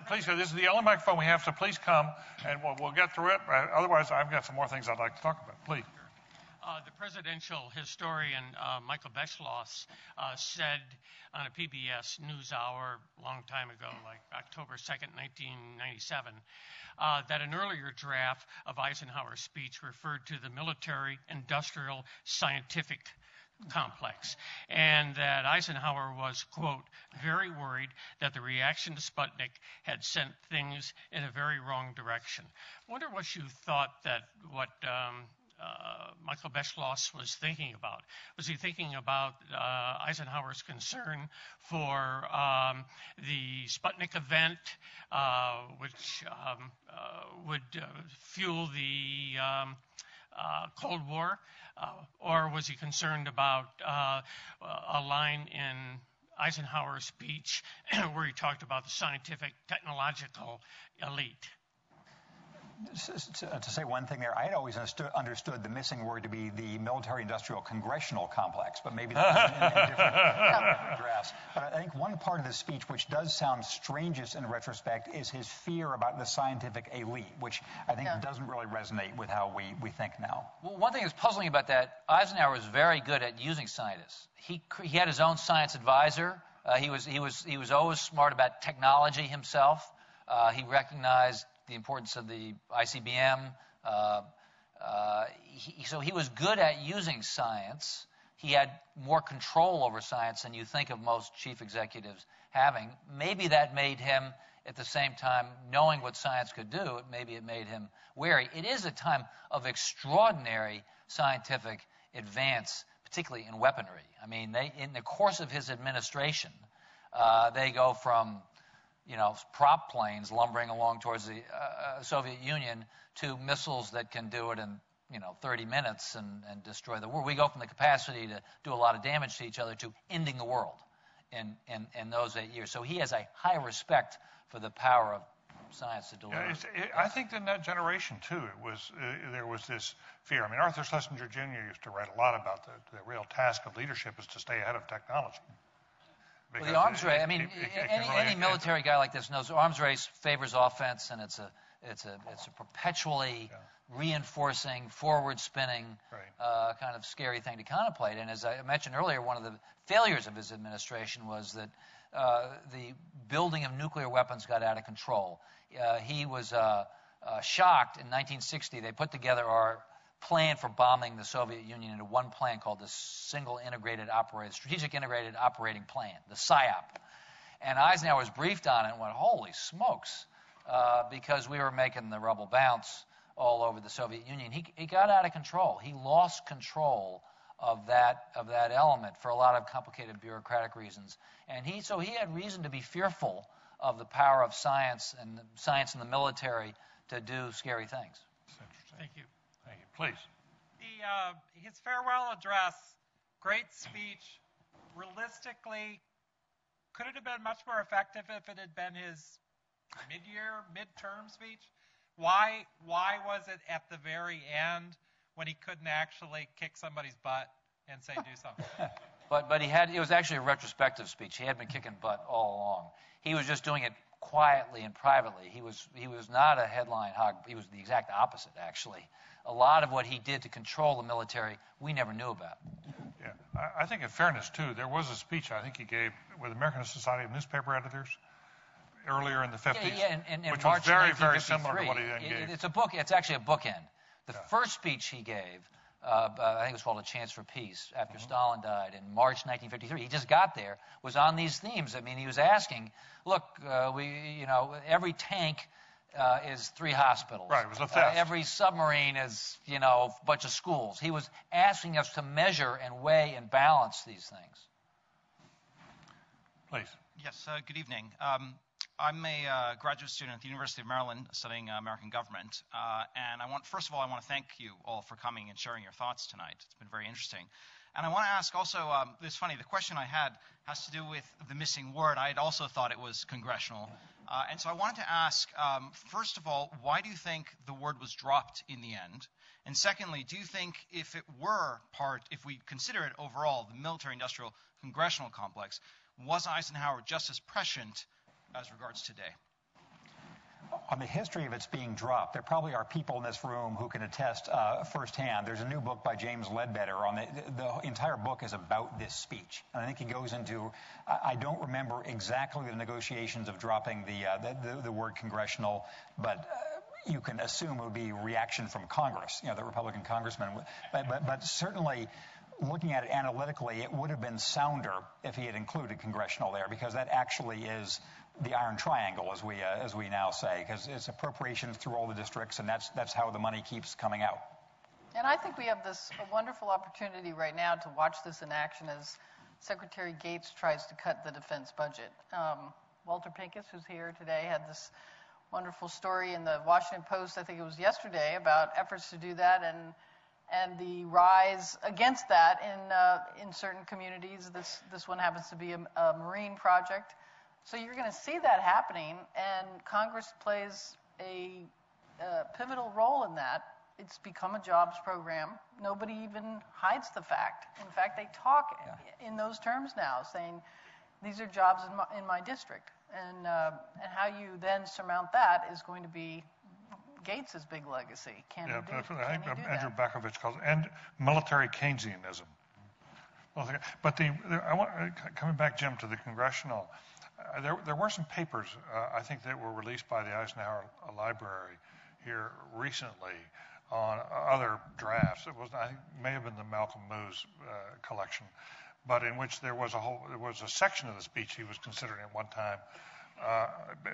Please. This is the only microphone we have, so please come, and we'll get through it. Otherwise, I've got some more things I'd like to talk about. Please. The presidential historian Michael Beschloss said on a PBS NewsHour a long time ago, like October 2nd, 1997, that an earlier draft of Eisenhower's speech referred to the military, industrial, scientific complex, and that Eisenhower was, quote, very worried that the reaction to Sputnik had sent things in a very wrong direction. I wonder what you thought that what Michael Beschloss was thinking about. Was he thinking about Eisenhower's concern for the Sputnik event, which would fuel the Cold War? Or was he concerned about a line in Eisenhower's speech where he talked about the scientific, technological elite? To say one thing there, I had always understood the missing word to be the military-industrial congressional complex, but maybe that's in a different address. But I think one part of the speech which does sound strangest in retrospect is his fear about the scientific elite, which I think doesn't really resonate with how we think now. Well, one thing that's puzzling about that, Eisenhower was very good at using scientists. He had his own science advisor. He was always smart about technology himself. He recognized the importance of the ICBM. So he was good at using science. He had more control over science than you think of most chief executives having. Maybe that made him, at the same time, knowing what science could do, maybe it made him wary. It is a time of extraordinary scientific advance, particularly in weaponry. I mean, in the course of his administration, they go from prop planes lumbering along towards the Soviet Union to missiles that can do it in 30 minutes and destroy the world. We go from the capacity to do a lot of damage to each other to ending the world in those 8 years. So he has a high respect for the power of science to deliver. I think in that generation too, there was this fear. I mean, Arthur Schlesinger Jr. used to write a lot about the real task of leadership is to stay ahead of technology. Well, the arms race, I mean, any military guy like this knows the arms race favors offense, and it's a perpetually reinforcing, forward-spinning kind of scary thing to contemplate. And as I mentioned earlier, one of the failures of his administration was that the building of nuclear weapons got out of control. He was shocked in 1960. They put together our plan for bombing the Soviet Union into one plan called the Strategic Integrated Operating Plan, the SIOP. And Eisenhower was briefed on it and went, holy smokes, because we were making the rubble bounce all over the Soviet Union. He got out of control. He lost control of that element for a lot of complicated bureaucratic reasons. And so he had reason to be fearful of the power of science and the military to do scary things. Thank you. Thank you. Please. His farewell address, great speech. Realistically, could it have been much more effective if it had been his midterm speech? Why was it at the very end when he couldn't actually kick somebody's butt and say do something? But it was actually a retrospective speech. He had been kicking butt all along. He was just doing it quietly and privately. He was not a headline hog. He was the exact opposite, actually. A lot of what he did to control the military, we never knew about. Yeah, I think in fairness, too, there was a speech I think he gave with the American Society of Newspaper Editors earlier in the 50s, which was very, very similar to what he then gave. It's a book. It's actually a bookend. The first speech he gave, I think it was called A Chance for Peace, after Stalin died in March 1953. He just got there, was on these themes. I mean, he was asking, look, every tank is 3 hospitals. Right, it was a theft. Every submarine is, a bunch of schools. He was asking us to measure and weigh and balance these things. Please. Yes, good evening. I'm a graduate student at the University of Maryland studying American government. And first of all, I want to thank you all for coming and sharing your thoughts tonight. It's been very interesting. And I want to ask also, it's funny, the question I had has to do with the missing word. I had also thought it was congressional. And so I wanted to ask, first of all, why do you think the word was dropped in the end? And secondly, do you think if we consider it overall, the military-industrial congressional complex, was Eisenhower just as prescient as regards today? On the history of its being dropped, there probably are people in this room who can attest firsthand. There's a new book by James Ledbetter on the entire book is about this speech. And I think he goes into, I don't remember exactly the negotiations of dropping the word congressional, but you can assume it would be reaction from Congress, the Republican congressman. But certainly looking at it analytically, it would have been sounder if he had included congressional there, because that actually is the iron triangle, as we now say, because it's appropriations through all the districts, and that's how the money keeps coming out. And I think we have this wonderful opportunity right now to watch this in action as Secretary Gates tries to cut the defense budget. Walter Pincus, who's here today, had this wonderful story in the Washington Post, I think it was yesterday, about efforts to do that and the rise against that in certain communities. This one happens to be a marine project. So you're going to see that happening, and Congress plays a pivotal role in that. It's become a jobs program. Nobody even hides the fact. In fact, they talk in those terms now, saying these are jobs in my district. And how you then surmount that is going to be Gates's big legacy. Can he do that? Andrew Bakovich calls it military Keynesianism. But coming back, Jim, to the congressional, there were some papers, I think, that were released by the Eisenhower Library here recently on other drafts. I think it may have been the Malcolm Moos collection, but in which there was a section of the speech he was considering at one time,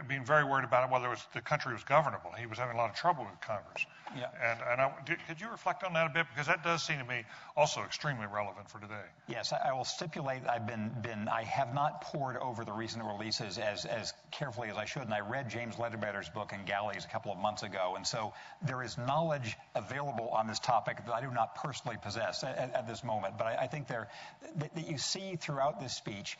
being very worried about whether the country was governable. He was having a lot of trouble with Congress. Yeah. And could you reflect on that a bit, because that does seem to me also extremely relevant for today. Yes, I will stipulate I have not pored over the recent releases as carefully as I should, and I read James Ledbett's book in Galleys a couple of months ago, and so there is knowledge available on this topic that I do not personally possess at this moment. But I think that you see throughout this speech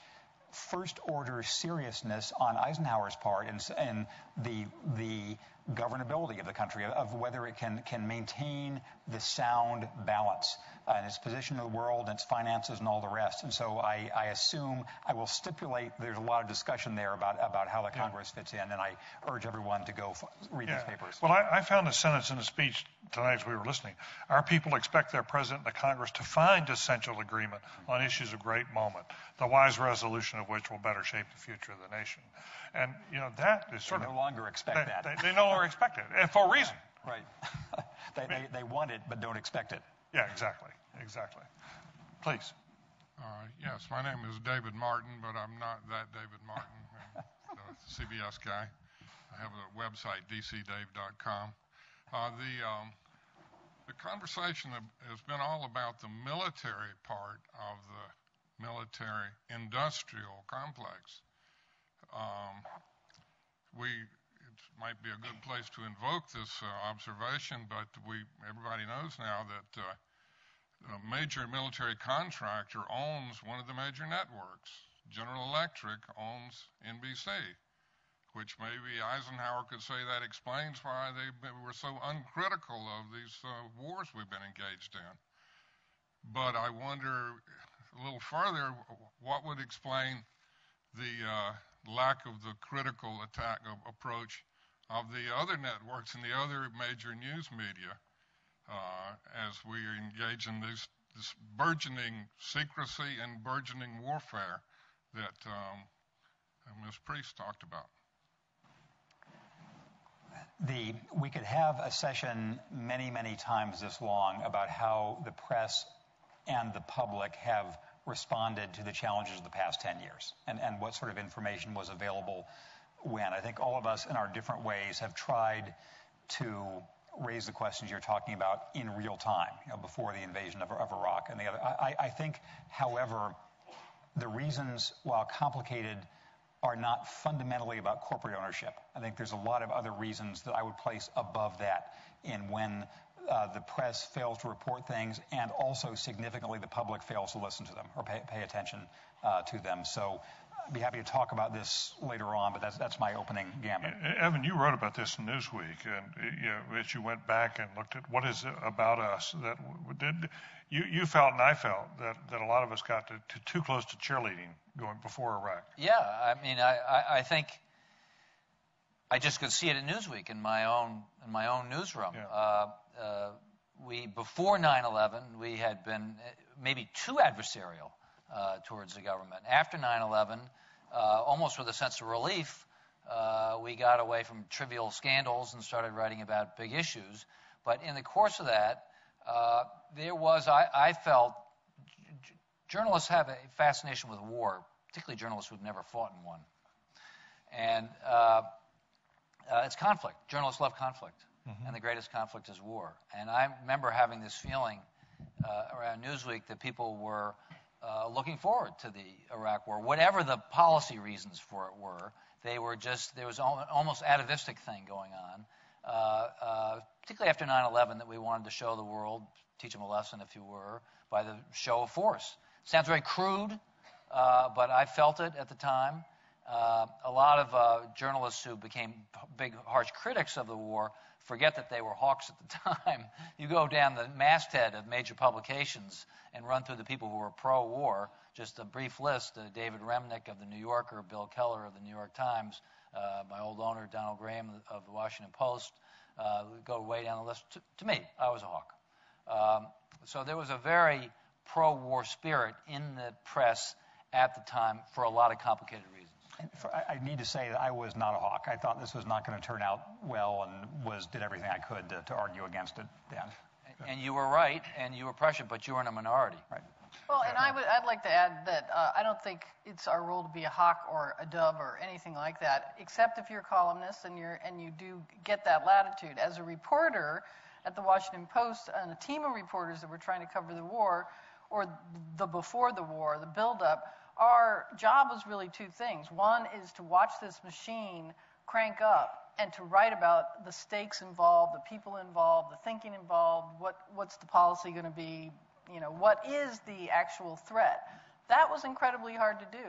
first-order seriousness on Eisenhower's part and the governability of the country, of whether it can maintain the sound balance in its position in the world, and its finances, and all the rest. And so I assume, I will stipulate there's a lot of discussion there about how the Congress fits in, and I urge everyone to go read these papers. Well, I found a sentence in the speech tonight as we were listening. Our people expect their president and the Congress to find essential agreement on issues of great moment, the wise resolution of which will better shape the future of the nation. And, that is sort of... They no longer expect that. They no longer expect it, and for a reason. Right. They want it, but don't expect it. Yeah, exactly. Please. Yes, my name is David Martin, but I'm not that David Martin, the CBS guy. I have a website, dcdave.com. The conversation has been all about the military part of the military-industrial complex. It might be a good place to invoke this observation, but everybody knows now that a major military contractor owns one of the major networks. General Electric owns NBC, which maybe Eisenhower could say that explains why they were so uncritical of these wars we've been engaged in. But I wonder a little further, what would explain the lack of the critical approach of the other networks and the other major news media as we engage in this burgeoning secrecy and burgeoning warfare that Ms. Priest talked about. We could have a session many, many times this long about how the press and the public have responded to the challenges of the past 10 years and what sort of information was available when. I think all of us in our different ways have tried to raise the questions you're talking about in real time, before the invasion of Iraq and the other. I think, however, the reasons, while complicated, are not fundamentally about corporate ownership. I think there's a lot of other reasons that I would place above that in when the press fails to report things, and also significantly the public fails to listen to them or pay attention to them. So I'd be happy to talk about this later on, but that's my opening gambit. Evan, you wrote about this in Newsweek, and as you went back and looked at what is it about us that you felt and I felt that a lot of us got too close to cheerleading going before Iraq. Yeah, I mean, I think I just could see it in Newsweek in my own newsroom. Yeah. Before 9/11, we had been maybe too adversarial towards the government. After 9/11, almost with a sense of relief, we got away from trivial scandals and started writing about big issues. But in the course of that, there was, I felt, journalists have a fascination with war, particularly journalists who've never fought in one. And it's conflict. Journalists love conflict. Mm-hmm. And the greatest conflict is war. And I remember having this feeling around Newsweek that people were looking forward to the Iraq War, whatever the policy reasons for it were. They were just, there was almost atavistic thing going on, particularly after 9/11, that we wanted to show the world, teach them a lesson, if you were, by the show of force. Sounds very crude, but I felt it at the time. A lot of journalists who became big, harsh critics of the war forget that they were hawks at the time. You go down the masthead of major publications and run through the people who were pro-war, just a brief list, David Remnick of the New Yorker, Bill Keller of the New York Times, my old owner, Donald Graham of the Washington Post, go way down the list. To me, I was a hawk. So there was a very pro-war spirit in the press at the time for a lot of complicated reasons. I need to say that I was not a hawk. I thought this was not going to turn out well and did everything I could to argue against it then. And you were right, and you were pressured, but you were in a minority. Right. Well, and I'd like to add that I don't think it's our role to be a hawk or a dove or anything like that, except if you're a columnist and you do get that latitude. As a reporter at the Washington Post and a team of reporters that were trying to cover the war, or the before the war, the buildup, our job was really two things. One is to watch this machine crank up and to write about the stakes involved, the people involved, the thinking involved, what's the policy going to be, what is the actual threat. That was incredibly hard to do.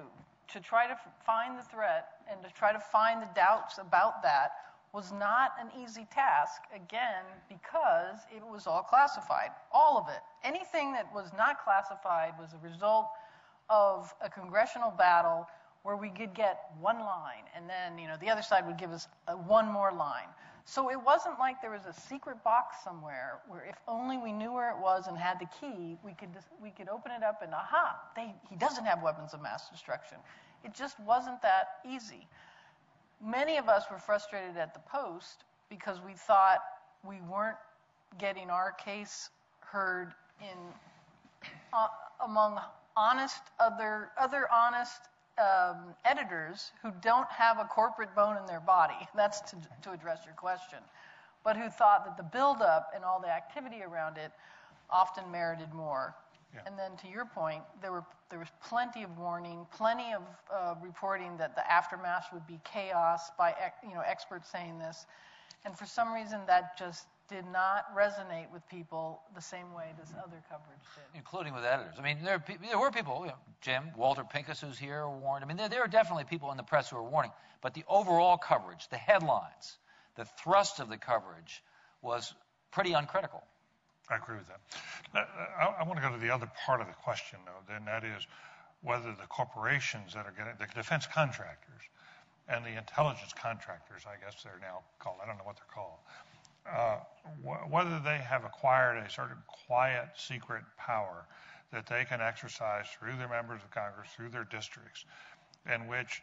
To try to find the threat and to try to find the doubts about that was not an easy task, again, because it was all classified, all of it. Anything that was not classified was a result of a congressional battle where we could get one line, and then the other side would give us one more line. So it wasn't like there was a secret box somewhere where if only we knew where it was and had the key, we could open it up and he doesn't have weapons of mass destruction. It just wasn't that easy. Many of us were frustrated at the Post because we thought we weren't getting our case heard among other honest editors who don't have a corporate bone in their body. That's to address your question. But who thought that the buildup and all the activity around it often merited more. Yeah. And then to your point, there was plenty of warning, plenty of reporting that the aftermath would be chaos by experts saying this. And for some reason that just did not resonate with people the same way this other coverage did. Including with editors. I mean, there were people, Jim, Walter Pincus, who's here, warned. I mean, there are definitely people in the press who are warning. But the overall coverage, the headlines, the thrust of the coverage was pretty uncritical. I agree with that. I want to go to the other part of the question, though, and that is whether the corporations that are getting, the defense contractors and the intelligence contractors, I guess they're now called, I don't know what they're called, whether they have acquired a certain quiet, secret power that they can exercise through their members of Congress, through their districts, in which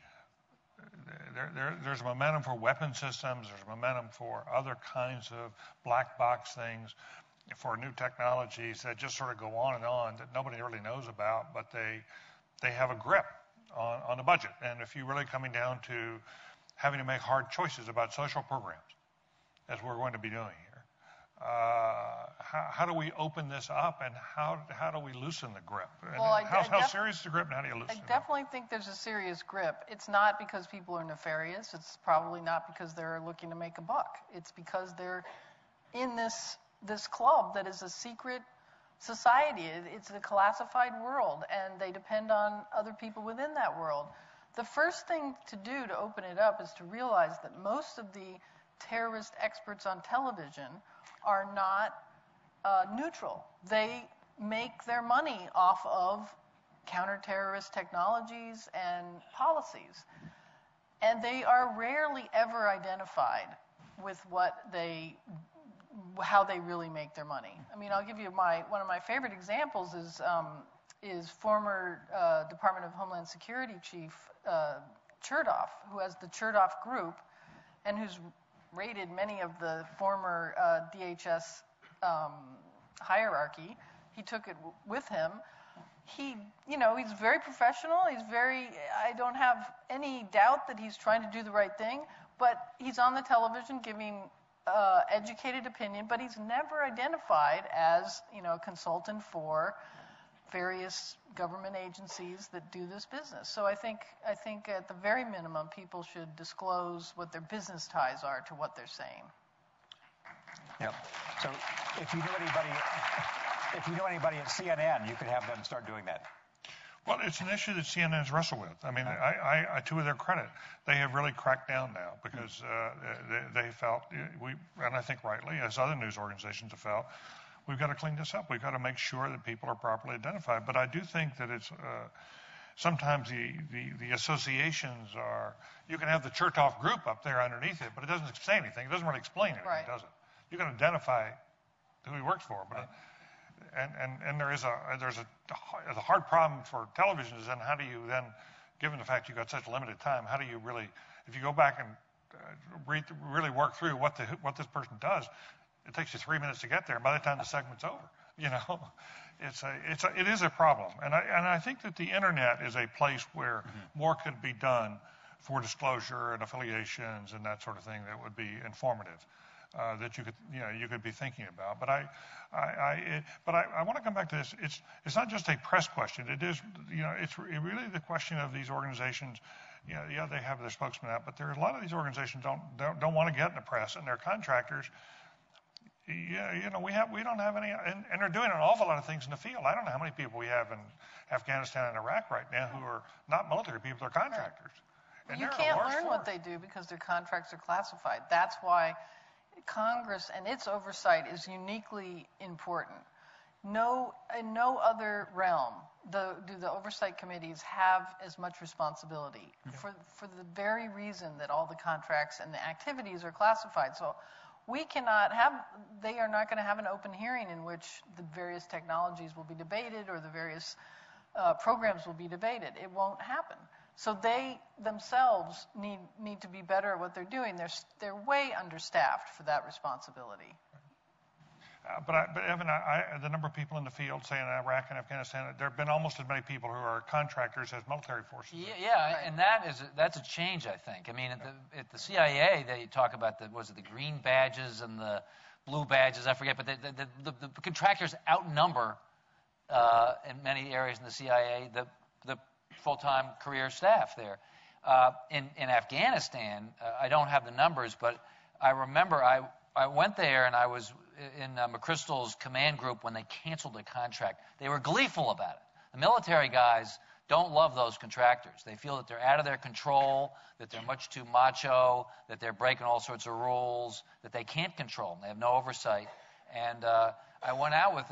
there's momentum for weapon systems, there's momentum for other kinds of black box things, for new technologies that just sort of go on and on that nobody really knows about, but they have a grip on the budget. And if you're really coming down to having to make hard choices about social programs, as we're going to be doing here, how do we open this up, and how do we loosen the grip? And well, how serious is the grip, and how do you loosen it? I definitely think there's a serious grip. It's not because people are nefarious. It's probably not because they're looking to make a buck. It's because they're in this club that is a secret society. It's a classified world, and they depend on other people within that world. The first thing to do to open it up is to realize that most of the terrorist experts on television are not neutral. They make their money off of counter-terrorist technologies and policies. And they are rarely ever identified with how they really make their money. I mean, I'll give you one of my favorite examples is former Department of Homeland Security Chief Chertoff, who has the Chertoff Group, and who's raided many of the former DHS hierarchy. He took it with him. he's very professional. I don't have any doubt that he's trying to do the right thing, but he's on the television giving educated opinion, but he's never identified as, a consultant for various government agencies that do this business. So I think at the very minimum, people should disclose what their business ties are to what they're saying. Yep. So if you know anybody at CNN, you could have them start doing that. Well, it's an issue that CNN has wrestled with. I mean, I to their credit, they have really cracked down now because they felt, and I think rightly, as other news organizations have felt, we've got to clean this up. We've got to make sure that people are properly identified. But I do think that it's sometimes the associations are, you can have the Chertoff group up there underneath it, but it doesn't say anything. It doesn't really explain anything, right. Does it? You can identify who he works for, but and there's a hard problem for television is then how do you then, given the fact you've got such limited time, how do you really, if you go back and really work through what this person does, it takes you 3 minutes to get there. By the time the segment's over, it is a problem. And I think that the internet is a place where more could be done for disclosure and affiliations and that sort of thing that would be informative. That you could be thinking about, but I want to come back to this. It's not just a press question. It is, it's really the question of these organizations. Yeah, they have their spokesman out, but there are a lot of these organizations don't want to get in the press, and their contractors. We don't have any, and they're doing an awful lot of things in the field. I don't know how many people we have in Afghanistan and Iraq right now who are not military people; they're contractors. And you can't learn what they do because their contracts are classified. That's why Congress and its oversight is uniquely important. In no other realm do the oversight committees have as much responsibility for the very reason that all the contracts and the activities are classified. So they are not going to have an open hearing in which the various technologies will be debated or the various programs will be debated. It won't happen. So they themselves need to be better at what they're doing. They're way understaffed for that responsibility. But Evan, the number of people in the field, say in Iraq and Afghanistan, there have been almost as many people who are contractors as military forces. Yeah, and that's a change, I think. I mean, at the CIA, they talk about the green badges and the blue badges, I forget, but the contractors outnumber in many areas in the CIA the full-time career staff there. In Afghanistan, I don't have the numbers, but I remember I went there and I was in McChrystal's command group when they canceled the contract. They were gleeful about it. The military guys don't love those contractors. They feel that they're out of their control, that they're much too macho, that they're breaking all sorts of rules, that they can't control them. They have no oversight. And I went out with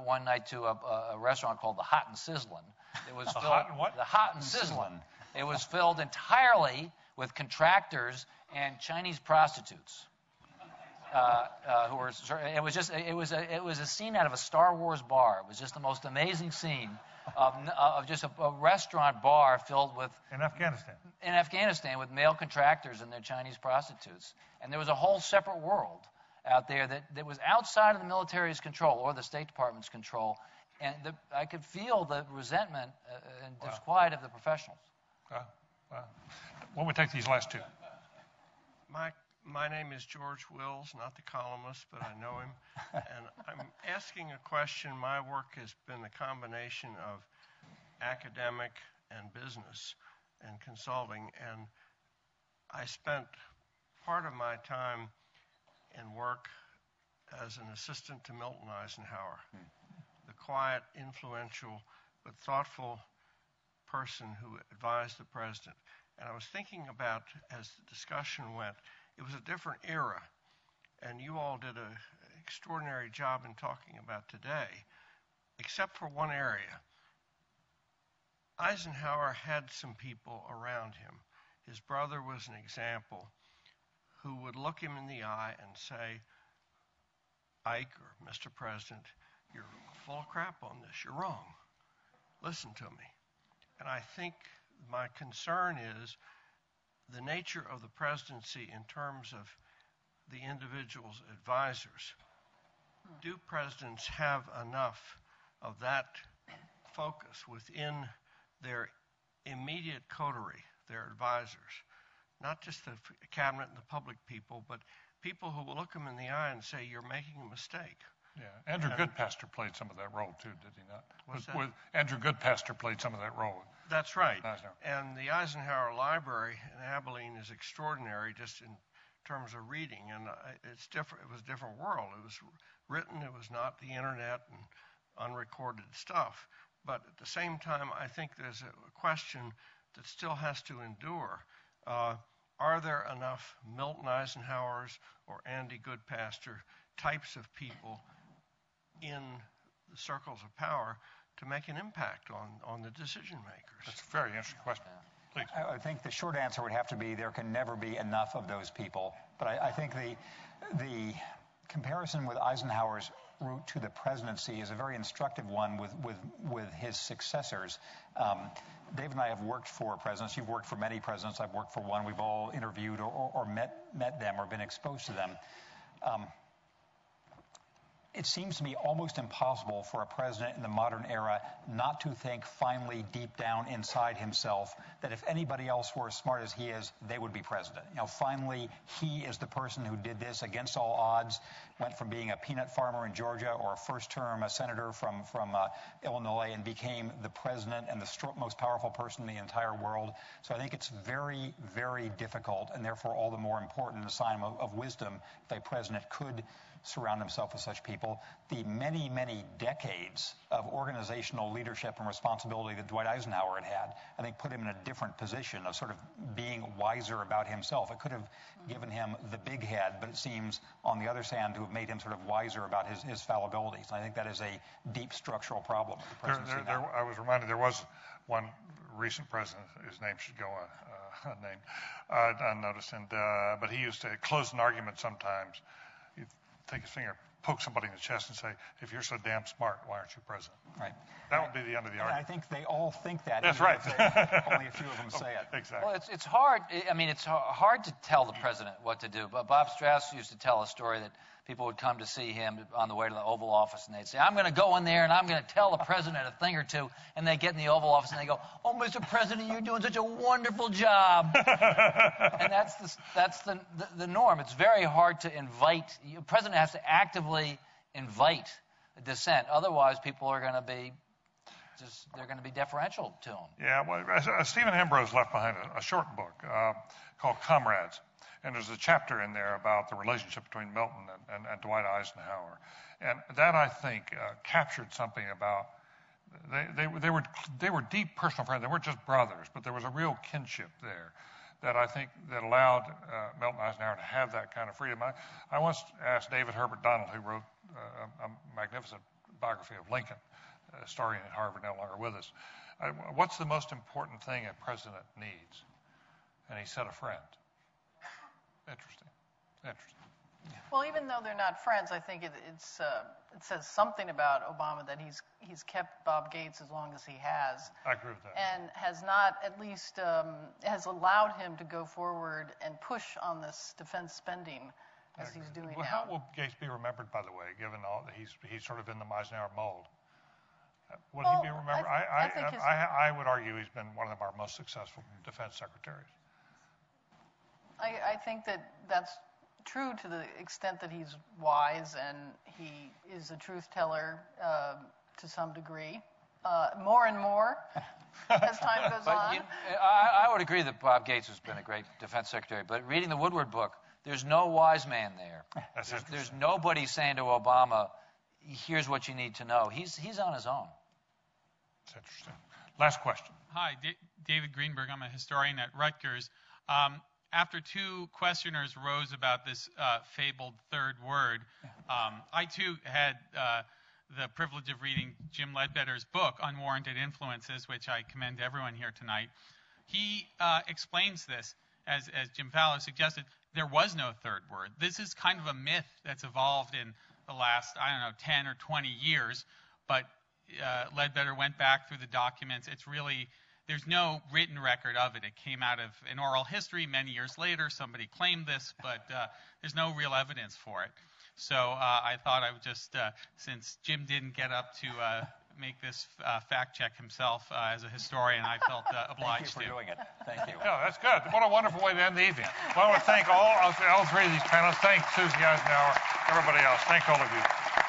one night to a restaurant called the Hot and Sizzlin'. It was filled, the Hot and Sizzlin'. It was filled entirely with contractors and Chinese prostitutes. Who were? It was a scene out of a Star Wars bar. It was just the most amazing scene of just a restaurant bar filled with in Afghanistan with male contractors and their Chinese prostitutes. And there was a whole separate world out there that was outside of the military's control or the State Department's control. And I could feel the resentment and disquiet of the professionals. Wow. Why don't we take these last two? My name is George Wills, not the columnist, but I know him. And I'm asking a question. My work has been a combination of academic and business and consulting. And I spent part of my time in work as an assistant to Milton Eisenhower, the quiet, influential, but thoughtful person who advised the president. And I was thinking about, as the discussion went, it was a different era, and you all did an extraordinary job in talking about today, except for one area. Eisenhower had some people around him. His brother was an example who would look him in the eye and say, Ike or Mr. President, you're full of crap on this. You're wrong. Listen to me. And I think my concern is the nature of the presidency in terms of the individual's advisors. Do presidents have enough of that focus within their immediate coterie, their advisors, not just the cabinet and the public people, but people who will look them in the eye and say, you're making a mistake. Yeah, Andrew Goodpaster played some of that role too, did he not? What's that? Andrew Goodpaster played some of that role. That's right. Eisenhower. And the Eisenhower Library in Abilene is extraordinary just in terms of reading. And it's different. It was a different world. It was written. It was not the internet and unrecorded stuff. But at the same time, I think there's a question that still has to endure. Are there enough Milton Eisenhowers or Andy Goodpaster types of people in the circles of power to make an impact on the decision makers? That's a very interesting question. Please. I think the short answer would have to be there can never be enough of those people. But I think the comparison with Eisenhower's route to the presidency is a very instructive one with his successors. Dave and I have worked for presidents. You've worked for many presidents. I've worked for one. We've all interviewed or met them or been exposed to them. It seems to me almost impossible for a president in the modern era not to think finally deep down inside himself that if anybody else were as smart as he is, they would be president. Finally, he is the person who did this against all odds, went from being a peanut farmer in Georgia or a first-term senator from Illinois and became the president and the most powerful person in the entire world. So I think it's very, very difficult and therefore all the more important, a sign of wisdom, if a president could surround himself with such people. The many, many decades of organizational leadership and responsibility that Dwight Eisenhower had, I think put him in a different position of sort of being wiser about himself. It could have given him the big head, but it seems, on the other hand, to have made him sort of wiser about his fallibilities. And I think that is a deep structural problem. I was reminded there was one recent president, his name should go unnoticed, but he used to close an argument sometimes. He'd take his finger, poke somebody in the chest and say, if you're so damn smart, why aren't you president? Right. That would be the end of the argument. I think they all think that. That's right. Only a few of them say it. Exactly. Well, it's hard. I mean, it's hard to tell the president what to do. But Bob Strauss used to tell a story that people would come to see him on the way to the Oval Office, and they'd say, I'm going to go in there and I'm going to tell the president a thing or two. And they get in the Oval Office and they go, oh, Mr. President, you're doing such a wonderful job. And that's the norm. It's very hard to invite. The president has to actively invite dissent. Otherwise, people are going to be they're going to be deferential to him. Yeah, well, Stephen Ambrose left behind a short book called Comrades. And there's a chapter in there about the relationship between Milton and Dwight Eisenhower. And that, I think, captured something about, they were deep personal friends. They weren't just brothers, but there was a real kinship there that I think that allowed Milton Eisenhower to have that kind of freedom. I once asked David Herbert Donald, who wrote a magnificent biography of Lincoln, a historian at Harvard, no longer with us, what's the most important thing a president needs? And he said a friend. Interesting. Well, even though they're not friends, I think it says something about Obama that he's kept Bob Gates as long as he has. I agree with that. And has not, at least, has allowed him to go forward and push on this defense spending as he's doing now. How will Gates be remembered, by the way, given all that he's sort of in the Eisenhower mold? Would he be remembered? I would argue he's been one of our most successful defense secretaries. I think that's true to the extent that he's wise and he is a truth teller to some degree. More and more as time goes on. I would agree that Bob Gates has been a great defense secretary, but reading the Woodward book, there's no wise man there. There's nobody saying to Obama, here's what you need to know. He's on his own. That's interesting. Last question. Hi, David Greenberg. I'm a historian at Rutgers. After two questioners rose about this fabled third word, I too had the privilege of reading Jim Ledbetter's book, Unwarranted Influences, which I commend to everyone here tonight. He explains this, as Jim Fowler suggested, there was no third word. This is kind of a myth that's evolved in the last, 10 or 20 years, but Ledbetter went back through the documents. It's really, there's no written record of it. It came out of an oral history many years later. Somebody claimed this, but there's no real evidence for it. So I thought I would just, since Jim didn't get up to make this fact check himself as a historian. I felt obliged Thank you for doing it. Thank you. Yeah, that's good. What a wonderful way to end the evening. Well, I want to thank all three of these panelists. Thank Susie Eisenhower, everybody else. Thank all of you.